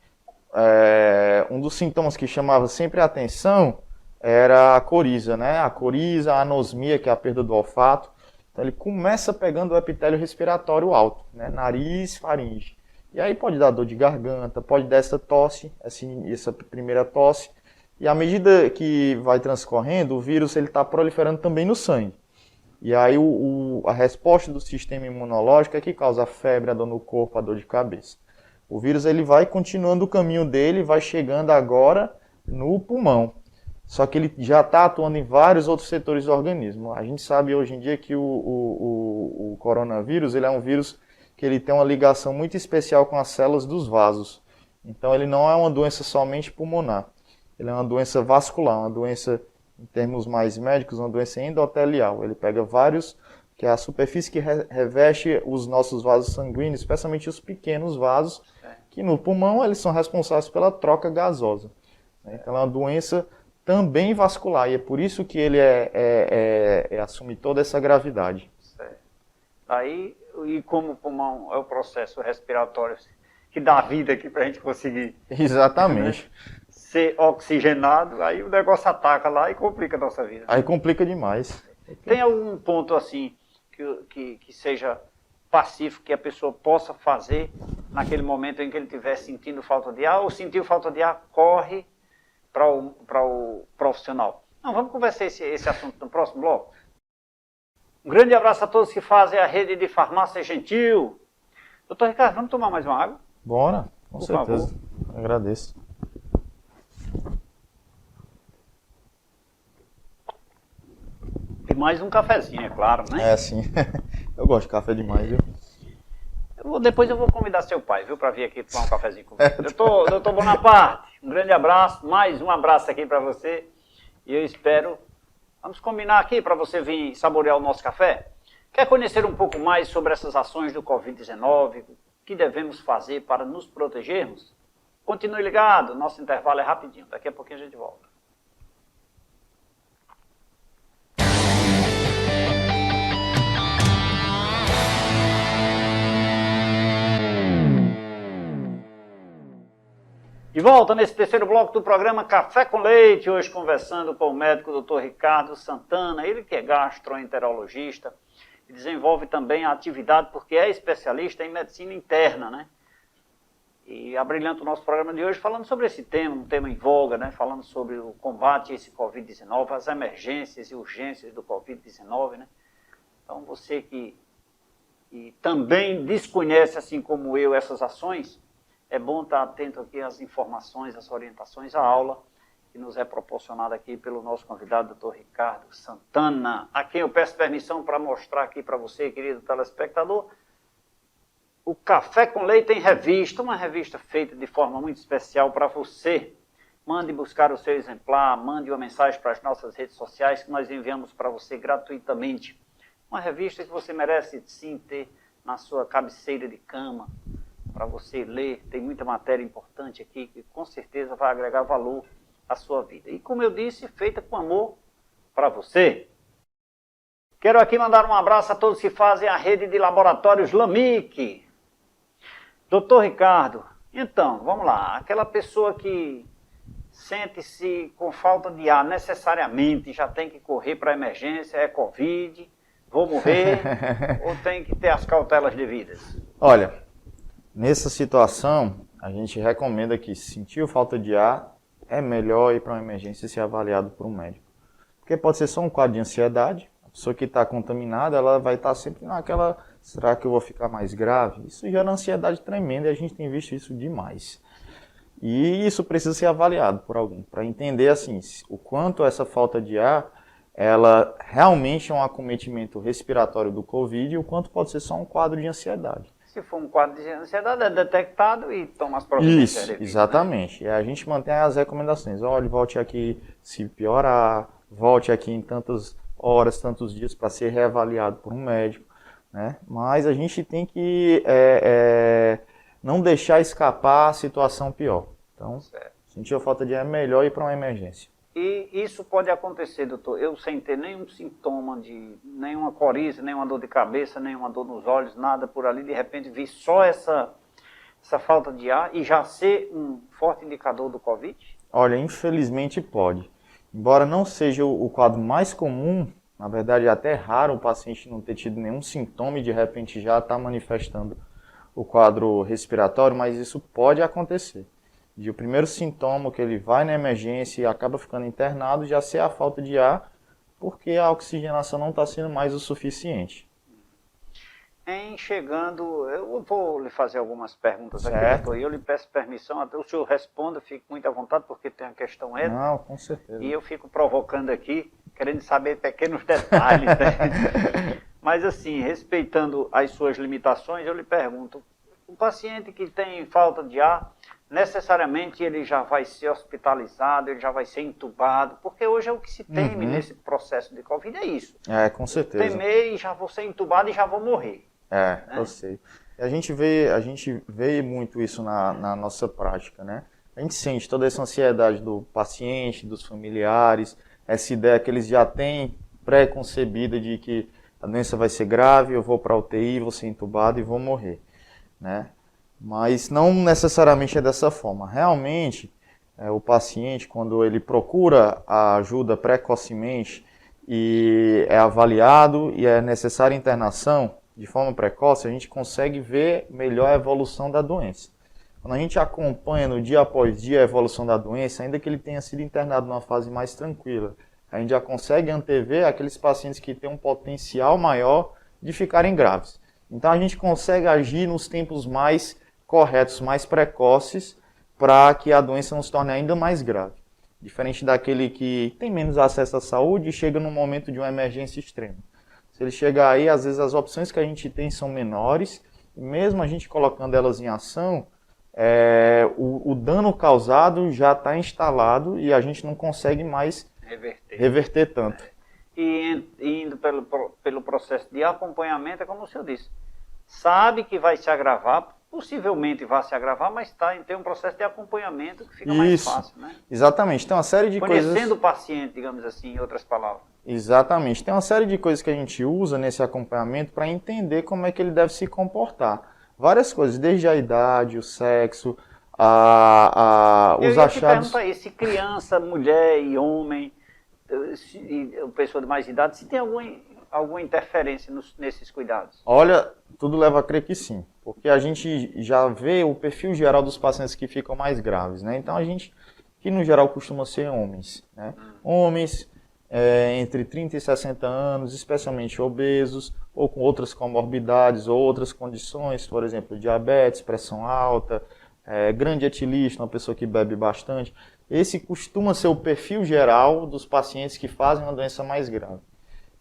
um dos sintomas que chamava sempre a atenção era a coriza, né? A coriza, a anosmia, que é a perda do olfato. Então ele começa pegando o epitélio respiratório alto, né? Nariz, faringe. E aí pode dar dor de garganta, pode dar essa tosse, essa primeira tosse. E à medida que vai transcorrendo, o vírus está proliferando também no sangue. E aí a resposta do sistema imunológico é que causa a febre, a dor no corpo, a dor de cabeça. O vírus ele vai continuando o caminho dele, vai chegando agora no pulmão. Só que ele já está atuando em vários outros setores do organismo. A gente sabe hoje em dia que o coronavírus ele é um vírus que ele tem uma ligação muito especial com as células dos vasos. Então ele não é uma doença somente pulmonar. Ele é uma doença vascular, uma doença, em termos mais médicos, uma doença endotelial. Ele pega vários, que é a superfície que reveste os nossos vasos sanguíneos, especialmente os pequenos vasos, que no pulmão eles são responsáveis pela troca gasosa. Então é uma doença também vascular, e é por isso que ele assume toda essa gravidade. Certo. Aí, e como o pulmão é o processo respiratório que dá vida aqui para a gente conseguir... Exatamente. Né, ser oxigenado, aí o negócio ataca lá e complica a nossa vida. Aí complica demais. Tem algum ponto assim que seja pacífico, que a pessoa possa fazer naquele momento em que ele estiver sentindo falta de ar, ou sentiu falta de ar, corre para o profissional? Não, vamos conversar esse assunto no próximo bloco. Um grande abraço a todos que fazem a rede de farmácia Gentil. Doutor Ricardo, vamos tomar mais uma água? Bora, com Por certeza. favor. Agradeço. E mais um cafezinho, é claro, né? É, sim. Eu gosto de café demais, viu? Depois eu vou convidar seu pai, viu, para vir aqui tomar um cafezinho comigo. Doutor Bonaparte, um grande abraço, mais um abraço aqui para você. E eu espero, vamos combinar aqui para você vir saborear o nosso café. Quer conhecer um pouco mais sobre essas ações do Covid-19? O que devemos fazer para nos protegermos? Continue ligado, nosso intervalo é rapidinho, daqui a pouquinho a gente volta. De volta nesse terceiro bloco do programa Café com Leite, hoje conversando com o médico Dr. Ricardo Santana, ele que é gastroenterologista e desenvolve também a atividade porque é especialista em medicina interna, né? E abrilhanta o nosso programa de hoje falando sobre esse tema, um tema em voga, né? Falando sobre o combate a esse Covid-19, as emergências e urgências do Covid-19, né? Então você que também desconhece, assim como eu, essas ações, é bom estar atento aqui às informações, às orientações, à aula que nos é proporcionada aqui pelo nosso convidado, Dr. Ricardo Santana, a quem eu peço permissão para mostrar aqui para você, querido telespectador, o Café com Leite em Revista, uma revista feita de forma muito especial para você. Mande buscar o seu exemplar, mande uma mensagem para as nossas redes sociais que nós enviamos para você gratuitamente. Uma revista que você merece sim ter na sua cabeceira de cama, para você ler, tem muita matéria importante aqui que com certeza vai agregar valor à sua vida. E como eu disse, feita com amor para você. Quero aqui mandar um abraço a todos que fazem a rede de laboratórios LAMIC. Doutor Ricardo, então, vamos lá, aquela pessoa que sente-se com falta de ar necessariamente, já tem que correr para a emergência, é Covid, vou morrer, ou tem que ter as cautelas devidas? Olha, nessa situação, a gente recomenda que se sentiu falta de ar, é melhor ir para uma emergência e ser avaliado por um médico. Porque pode ser só um quadro de ansiedade, a pessoa que está contaminada, ela vai estar sempre naquela, será que eu vou ficar mais grave? Isso gera ansiedade tremenda e a gente tem visto isso demais. E isso precisa ser avaliado por alguém, para entender assim, o quanto essa falta de ar, ela realmente é um acometimento respiratório do Covid e o quanto pode ser só um quadro de ansiedade. Se for um quadro de ansiedade, é detectado e toma as providências. Isso, exatamente. Né? E a gente mantém as recomendações. Olha, volte aqui se piorar, volte aqui em tantas horas, tantos dias para ser reavaliado por um médico. Né? Mas a gente tem que não deixar escapar a situação pior. Então, sentiu a falta de ar, é melhor ir para uma emergência. E isso pode acontecer, doutor, eu sem ter nenhum sintoma de nenhuma coriza, nenhuma dor de cabeça, nenhuma dor nos olhos, nada por ali, de repente vi só essa falta de ar e já ser um forte indicador do Covid? Olha, infelizmente pode. Embora não seja o quadro mais comum, na verdade é até raro o paciente não ter tido nenhum sintoma e de repente já está manifestando o quadro respiratório, mas isso pode acontecer. De o primeiro sintoma que ele vai na emergência e acaba ficando internado já ser a falta de ar, porque a oxigenação não está sendo mais o suficiente. Em chegando, eu vou lhe fazer algumas perguntas aqui, doutor, e eu lhe peço permissão, até o senhor responda, fique muito à vontade, porque tem a questão ética. Não, com certeza. E eu fico provocando aqui, querendo saber pequenos detalhes, né? Mas assim, respeitando as suas limitações, eu lhe pergunto, o paciente que tem falta de ar, necessariamente ele já vai ser hospitalizado, ele já vai ser entubado, porque hoje é o que se teme nesse processo de Covid, é isso. Com certeza. Temer e já vou ser entubado e já vou morrer. Eu sei. A gente vê muito isso na nossa prática, né? A gente sente toda essa ansiedade do paciente, dos familiares, essa ideia que eles já têm pré-concebida de que a doença vai ser grave, eu vou para a UTI, vou ser entubado e vou morrer, né? Mas não necessariamente é dessa forma. Realmente, o paciente, quando ele procura a ajuda precocemente e é avaliado e é necessária internação de forma precoce, a gente consegue ver melhor a evolução da doença. Quando a gente acompanha no dia após dia a evolução da doença, ainda que ele tenha sido internado numa fase mais tranquila, a gente já consegue antever aqueles pacientes que têm um potencial maior de ficarem graves. Então a gente consegue agir nos tempos mais corretos, mais precoces, para que a doença não se torne ainda mais grave. Diferente daquele que tem menos acesso à saúde e chega num momento de uma emergência extrema. Se ele chegar aí, às vezes as opções que a gente tem são menores, e mesmo a gente colocando elas em ação, o dano causado já está instalado e a gente não consegue mais reverter tanto. E indo pelo processo de acompanhamento, é como o senhor disse, sabe que vai se agravar, possivelmente vai se agravar, mas tem um processo de acompanhamento que fica mais fácil, né? Exatamente, tem uma série de coisas... Conhecendo o paciente, digamos assim, em outras palavras. Exatamente, tem uma série de coisas que a gente usa nesse acompanhamento para entender como é que ele deve se comportar. Várias coisas, desde a idade, o sexo, os achados... Eu ia te perguntar aí, se criança, mulher e homem, pessoa de mais idade, se tem alguma interferência nesses cuidados? Olha, tudo leva a crer que sim, porque a gente já vê o perfil geral dos pacientes que ficam mais graves, né? Então a gente, que no geral costuma ser homens, né? Homens entre 30 e 60 anos, especialmente obesos, ou com outras comorbidades ou outras condições, por exemplo, diabetes, pressão alta, grande etilísteo, uma pessoa que bebe bastante. Esse costuma ser o perfil geral dos pacientes que fazem uma doença mais grave.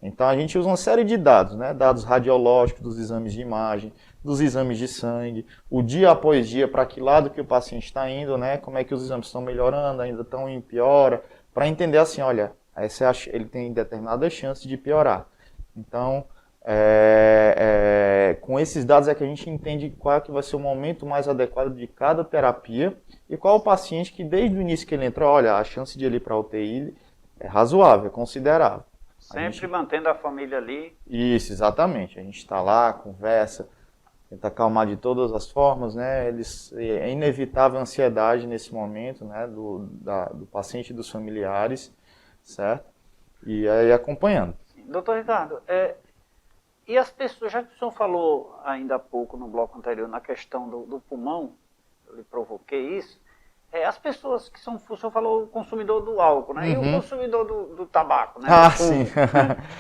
Então a gente usa uma série de dados, né? Dados radiológicos, dos exames de imagem, dos exames de sangue, o dia após dia, para que lado que o paciente está indo, né? Como é que os exames estão melhorando, ainda estão em piora, para entender assim, olha, ele tem determinada chance de piorar. Então, com esses dados é que a gente entende qual é que vai ser o momento mais adequado de cada terapia e qual o paciente que desde o início que ele entrou, olha, a chance de ele ir para a UTI é razoável, é considerável. Sempre mantendo a família ali. Isso, exatamente. A gente está lá, conversa, tenta acalmar de todas as formas, né? É inevitável a ansiedade nesse momento, né? Do paciente e dos familiares, certo? E aí acompanhando. Doutor Ricardo, e as pessoas, já que o senhor falou ainda há pouco no bloco anterior na questão do pulmão, eu lhe provoquei isso, as pessoas que são, o senhor falou, o consumidor do álcool, né? E o consumidor do tabaco, né? Sim.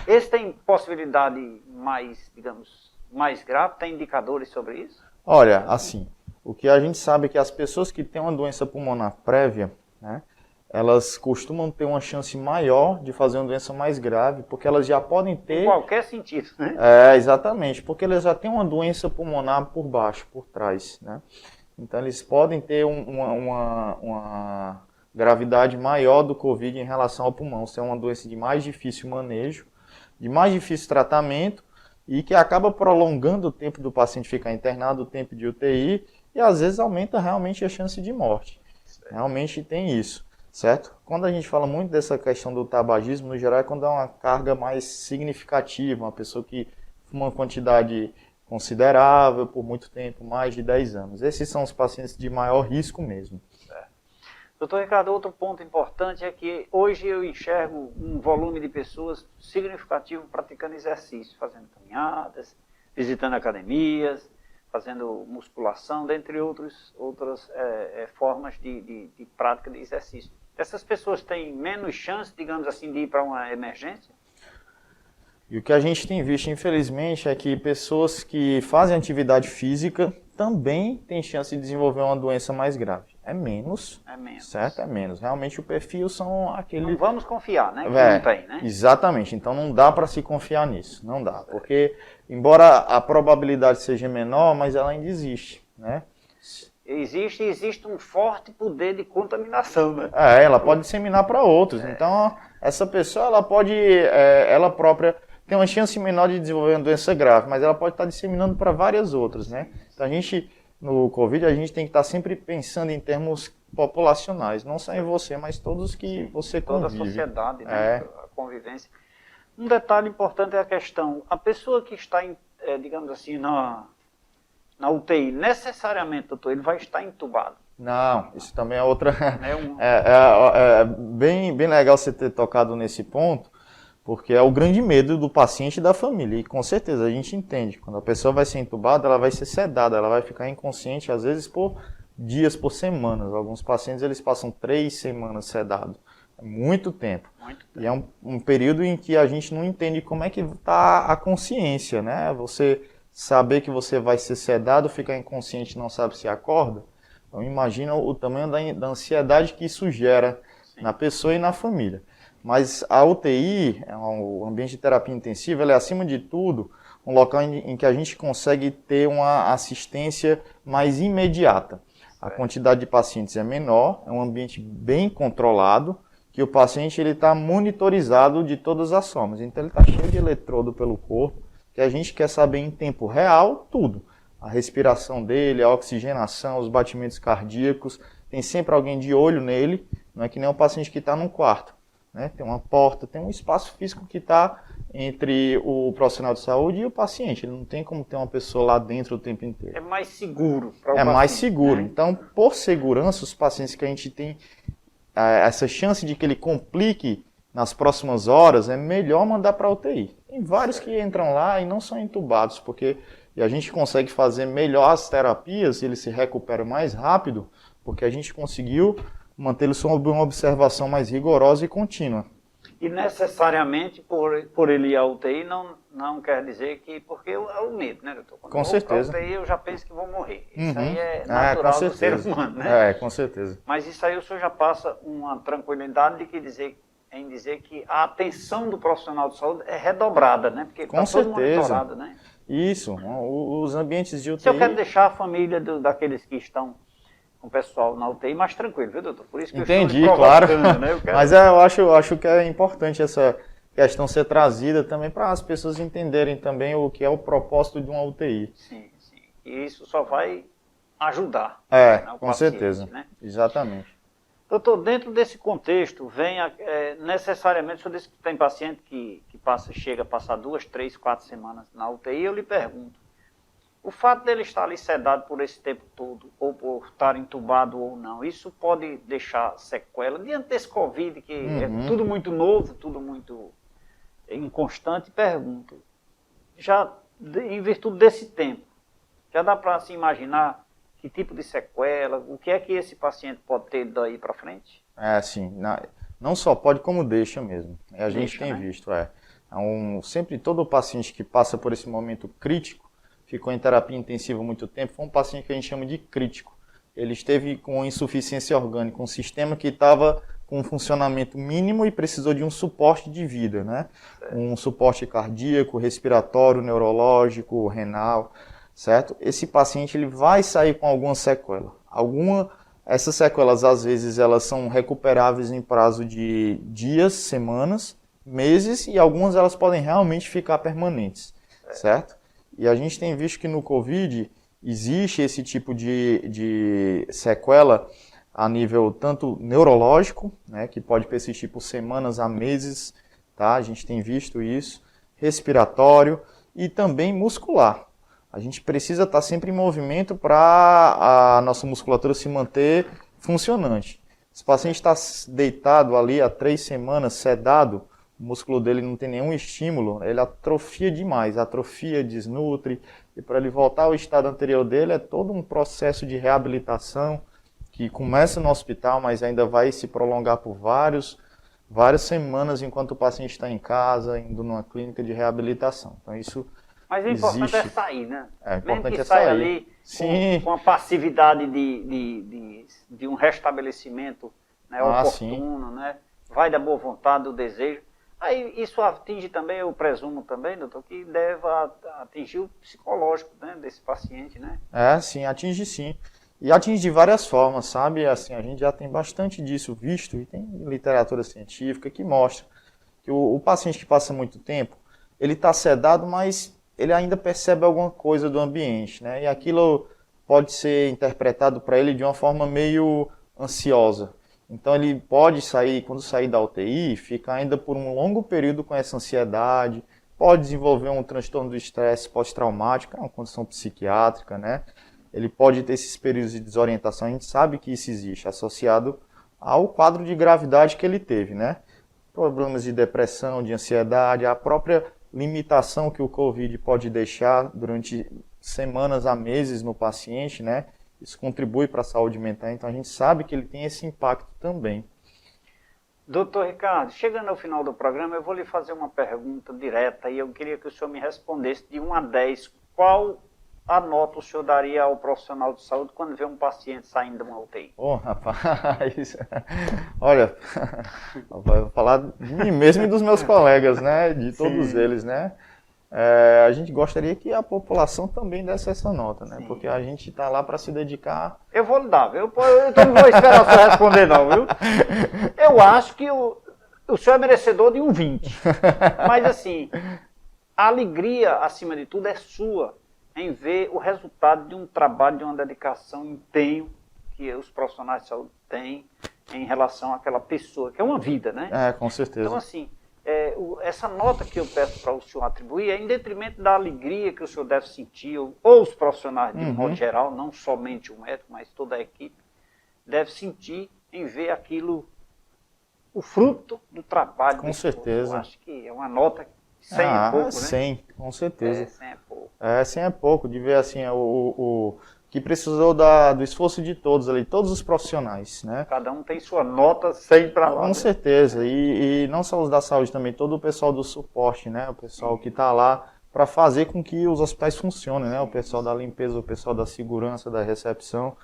Esse tem possibilidade mais, digamos, mais grave? Tem indicadores sobre isso? Olha, assim, o que a gente sabe é que as pessoas que têm uma doença pulmonar prévia, né? Elas costumam ter uma chance maior de fazer uma doença mais grave, porque elas já podem ter... Em qualquer sentido, né? Exatamente, porque elas já têm uma doença pulmonar por baixo, por trás, né? Então, eles podem ter uma gravidade maior do Covid em relação ao pulmão. Isso é uma doença de mais difícil manejo, de mais difícil tratamento e que acaba prolongando o tempo do paciente ficar internado, o tempo de UTI, e às vezes aumenta realmente a chance de morte. Realmente tem isso. certo? Quando a gente fala muito dessa questão do tabagismo, no geral, é quando é uma carga mais significativa, uma pessoa que fuma uma quantidade considerável por muito tempo, mais de 10 anos. Esses são os pacientes de maior risco mesmo. Doutor Ricardo, outro ponto importante é que hoje eu enxergo um volume de pessoas significativo praticando exercício, fazendo caminhadas, visitando academias, fazendo musculação, dentre outras formas de prática de exercício. Essas pessoas têm menos chance, digamos assim, de ir para uma emergência? E o que a gente tem visto, infelizmente, é que pessoas que fazem atividade física também têm chance de desenvolver uma doença mais grave. É menos, certo? É menos. Realmente o perfil são aqueles... Não vamos confiar, né? Não tem, né? Exatamente. Então não dá para se confiar nisso. Não dá. Porque, embora a probabilidade seja menor, mas ela ainda existe, né? Existe um forte poder de contaminação, né? Ela pode disseminar para outros. Então, essa pessoa, ela pode, ela própria, tem uma chance menor de desenvolver uma doença grave, mas ela pode estar disseminando para várias outras, né? Então, no Covid, a gente tem que estar sempre pensando em termos populacionais, não só em você, mas todos que você convive. Toda a sociedade, né? A convivência. Um detalhe importante é a questão, a pessoa que está, digamos assim, na UTI, necessariamente, doutor, ele vai estar entubado? Não, isso também é outra... É bem legal você ter tocado nesse ponto, porque é o grande medo do paciente e da família. E com certeza a gente entende, quando a pessoa vai ser entubada, ela vai ser sedada, ela vai ficar inconsciente, às vezes por dias, por semanas. Alguns pacientes eles passam 3 semanas sedados. É muito tempo. E é um período em que a gente não entende como é que está a consciência, né? Você saber que você vai ser sedado, ficar inconsciente, não sabe se acorda. Então imagina o tamanho da ansiedade que isso gera na pessoa e na família. Mas a UTI, o ambiente de terapia intensiva, ele é acima de tudo um local em que a gente consegue ter uma assistência mais imediata. A quantidade de pacientes é menor, é um ambiente bem controlado, que o paciente está monitorizado de todas as formas. Então ele está cheio de eletrodo pelo corpo, que a gente quer saber em tempo real tudo. A respiração dele, a oxigenação, os batimentos cardíacos, tem sempre alguém de olho nele, não é que nem um paciente que está num quarto. Né? Tem uma porta, tem um espaço físico que está entre o profissional de saúde e o paciente. Ele não tem como ter uma pessoa lá dentro o tempo inteiro. É mais seguro para o paciente. É mais seguro. Né? Então, por segurança, os pacientes que a gente tem essa chance de que ele complique nas próximas horas, é melhor mandar para a UTI. Tem vários que entram lá e não são entubados, porque a gente consegue fazer melhor as terapias, eles se recuperam mais rápido, porque a gente conseguiu mantê-lo sob uma observação mais rigorosa e contínua. E necessariamente, por ele ir à UTI, não quer dizer que... Porque é o medo, né, doutor? Quando com certeza. Para a UTI, eu já penso que vou morrer. Isso aí é natural do ser humano, né? Com certeza. Mas isso aí o senhor já passa uma tranquilidade em dizer que a atenção do profissional de saúde é redobrada, né? Porque com está todo monitorado, né? Isso. Os ambientes de UTI... Se eu quero deixar a família daqueles que estão... com o pessoal na UTI mais tranquilo, viu, doutor? Por isso que entendi, eu estou claro. Né? Mas eu acho que é importante essa questão ser trazida também para as pessoas entenderem também o que é o propósito de uma UTI. Sim. E isso só vai ajudar. Com paciente, certeza. Né? Exatamente. Doutor, dentro desse contexto, vem necessariamente, o senhor disse que tem paciente que chega a passar 2, 3, 4 semanas na UTI, eu lhe pergunto, o fato dele estar ali sedado por esse tempo todo, ou por estar entubado ou não, isso pode deixar sequela? Diante desse Covid, que é tudo muito novo, tudo muito inconstante, pergunto, já em virtude desse tempo, já dá para se imaginar que tipo de sequela, o que é que esse paciente pode ter daí para frente? Sim, não só pode, como deixa mesmo. A gente tem visto, sempre todo paciente que passa por esse momento crítico, ficou em terapia intensiva há muito tempo, foi um paciente que a gente chama de crítico. Ele esteve com insuficiência orgânica, um sistema que estava com um funcionamento mínimo e precisou de um suporte de vida, né? Um suporte cardíaco, respiratório, neurológico, renal, certo? Esse paciente ele vai sair com alguma sequela. Essas sequelas, às vezes, elas são recuperáveis em prazo de dias, semanas, meses, e algumas elas podem realmente ficar permanentes, certo? E a gente tem visto que no Covid existe esse tipo de sequela a nível tanto neurológico, né, que pode persistir por semanas a meses, tá? A gente tem visto isso, respiratório e também muscular. A gente precisa estar sempre em movimento para a nossa musculatura se manter funcionante. Se o paciente está deitado ali há 3 semanas, sedado, o músculo dele não tem nenhum estímulo, ele atrofia demais, atrofia, desnutre, e para ele voltar ao estado anterior dele é todo um processo de reabilitação que começa no hospital, mas ainda vai se prolongar por várias semanas enquanto o paciente está em casa, indo numa clínica de reabilitação. Então isso Mas o importante é sair, né? É importante mesmo que é saia sair. ali Sim. com a passividade de um restabelecimento, né, oportuno, né? Vai da boa vontade, do desejo. Aí isso atinge também, eu presumo também, doutor, que deve atingir o psicológico, né, desse paciente, né? Sim, atinge sim. E atinge de várias formas, sabe? Assim, a gente já tem bastante disso visto e tem literatura científica que mostra que o paciente que passa muito tempo, ele está sedado, mas ele ainda percebe alguma coisa do ambiente, né? E aquilo pode ser interpretado para ele de uma forma meio ansiosa. Então ele pode sair, quando sair da UTI, ficar ainda por um longo período com essa ansiedade, pode desenvolver um transtorno do estresse pós-traumático, é uma condição psiquiátrica, né? Ele pode ter esses períodos de desorientação, a gente sabe que isso existe, associado ao quadro de gravidade que ele teve, né? Problemas de depressão, de ansiedade, a própria limitação que o Covid pode deixar durante semanas a meses no paciente, né? Isso contribui para a saúde mental, então a gente sabe que ele tem esse impacto também. Doutor Ricardo, chegando ao final do programa, eu vou lhe fazer uma pergunta direta e eu queria que o senhor me respondesse de 1 a 10. Qual a nota o senhor daria ao profissional de saúde quando vê um paciente saindo de uma UTI? Rapaz, olha, eu vou falar de mim mesmo e dos meus colegas, né? De todos eles, né? A gente gostaria que a população também desse essa nota, né? Sim. Porque a gente está lá para se dedicar... Eu vou lhe dar, viu? Eu não vou esperar o senhor responder não, viu? Eu acho que o senhor é merecedor de um 20. Mas assim, a alegria, acima de tudo, é sua em ver o resultado de um trabalho, de uma dedicação, empenho que os profissionais de saúde têm em relação àquela pessoa, que é uma vida, né? Com certeza. Então assim... essa nota que eu peço para o senhor atribuir é em detrimento da alegria que o senhor deve sentir, ou os profissionais de um modo geral, não somente o médico, mas toda a equipe, deve sentir em ver aquilo, o fruto do trabalho. Com certeza. Eu acho que é uma nota 100 é pouco, né? 100, com certeza. 100 é pouco. 100 é pouco, de ver assim, o que precisou do esforço de todos ali, todos os profissionais, né? Cada um tem sua nota 100 para lá. Com certeza, e não só os da saúde também, todo o pessoal do suporte, né? O pessoal que está lá para fazer com que os hospitais funcionem, né? O pessoal da limpeza, o pessoal da segurança, da recepção,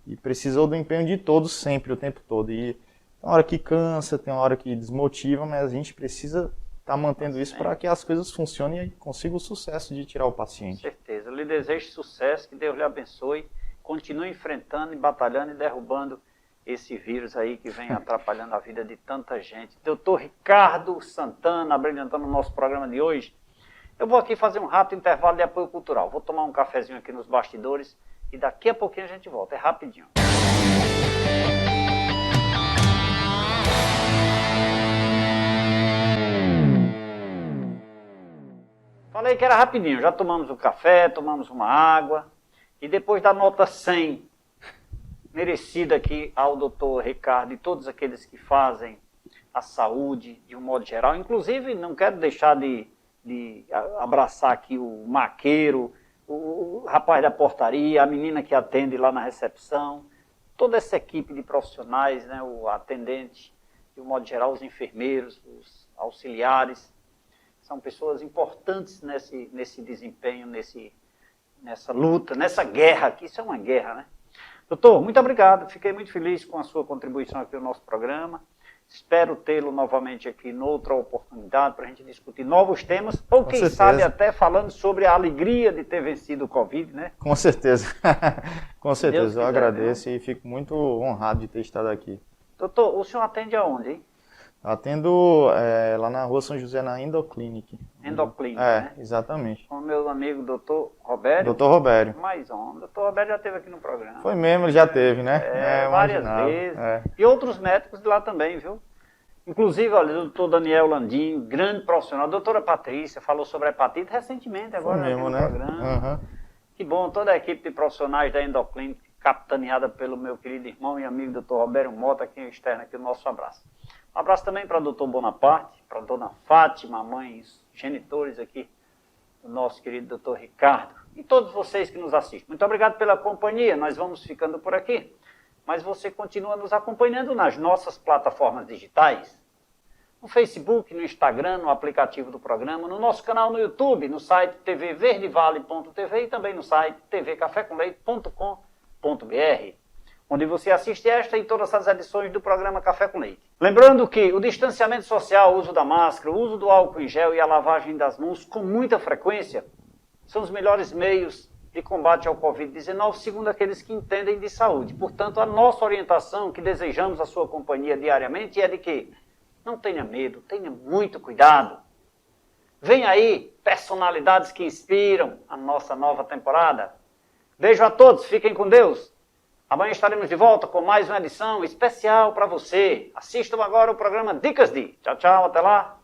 e precisou do empenho de todos sempre, o tempo todo. E tem uma hora que cansa, tem uma hora que desmotiva, mas a gente precisa estar mantendo isso para que as coisas funcionem e consiga o sucesso de tirar o paciente. Com certeza. Eu lhe desejo sucesso, que Deus lhe abençoe. Continue enfrentando e batalhando e derrubando esse vírus aí que vem atrapalhando a vida de tanta gente. Doutor Ricardo Santana, abrilhantando o nosso programa de hoje. Eu vou aqui fazer um rápido intervalo de apoio cultural. Vou tomar um cafezinho aqui nos bastidores e daqui a pouquinho a gente volta. É rapidinho. Falei que era rapidinho, já tomamos um café, tomamos uma água, e depois da nota 100, merecida aqui ao doutor Ricardo e todos aqueles que fazem a saúde de um modo geral, inclusive não quero deixar de abraçar aqui o maqueiro, o rapaz da portaria, a menina que atende lá na recepção, toda essa equipe de profissionais, né, o atendente, de um modo geral, os enfermeiros, os auxiliares, são pessoas importantes nesse desempenho, nessa luta, nessa guerra, que isso é uma guerra, né? Doutor, muito obrigado, fiquei muito feliz com a sua contribuição aqui no nosso programa. Espero tê-lo novamente aqui noutra oportunidade para a gente discutir novos temas, ou quem sabe até falando sobre a alegria de ter vencido o Covid, né? Com certeza, com certeza, eu agradeço e fico muito honrado de ter estado aqui. Doutor, o senhor atende aonde, hein? Atendo lá na Rua São José, na Endoclinic. Endoclinic, né? Exatamente. Com o meu amigo Dr. Robério. Dr. Robério. Mais um. O Dr. Robério já esteve aqui no programa. Foi mesmo, ele já teve, né? Várias vezes. E outros médicos de lá também, viu? Inclusive, olha, o doutor Daniel Landim, grande profissional. A doutora Patrícia falou sobre hepatite recentemente, agora mesmo, aqui no programa. Que bom, toda a equipe de profissionais da Endoclinic, capitaneada pelo meu querido irmão e amigo doutor Roberto Mota, aqui externo, aqui o nosso abraço. Um abraço também para o doutor Bonaparte, para a dona Fátima, mães genitores aqui do nosso querido doutor Ricardo, e todos vocês que nos assistem. Muito obrigado pela companhia, nós vamos ficando por aqui, mas você continua nos acompanhando nas nossas plataformas digitais, no Facebook, no Instagram, no aplicativo do programa, no nosso canal no YouTube, no site tvverdevale.tv e também no site tvcafécomleite.com.br, onde você assiste esta e todas as edições do programa Café com Leite. Lembrando que o distanciamento social, o uso da máscara, o uso do álcool em gel e a lavagem das mãos com muita frequência são os melhores meios de combate ao Covid-19, segundo aqueles que entendem de saúde. Portanto, a nossa orientação, que desejamos a sua companhia diariamente, é de que não tenha medo, tenha muito cuidado. Vem aí personalidades que inspiram a nossa nova temporada. Beijo a todos, fiquem com Deus. Amanhã estaremos de volta com mais uma edição especial para você. Assistam agora o programa Dicas de. Tchau, tchau, até lá.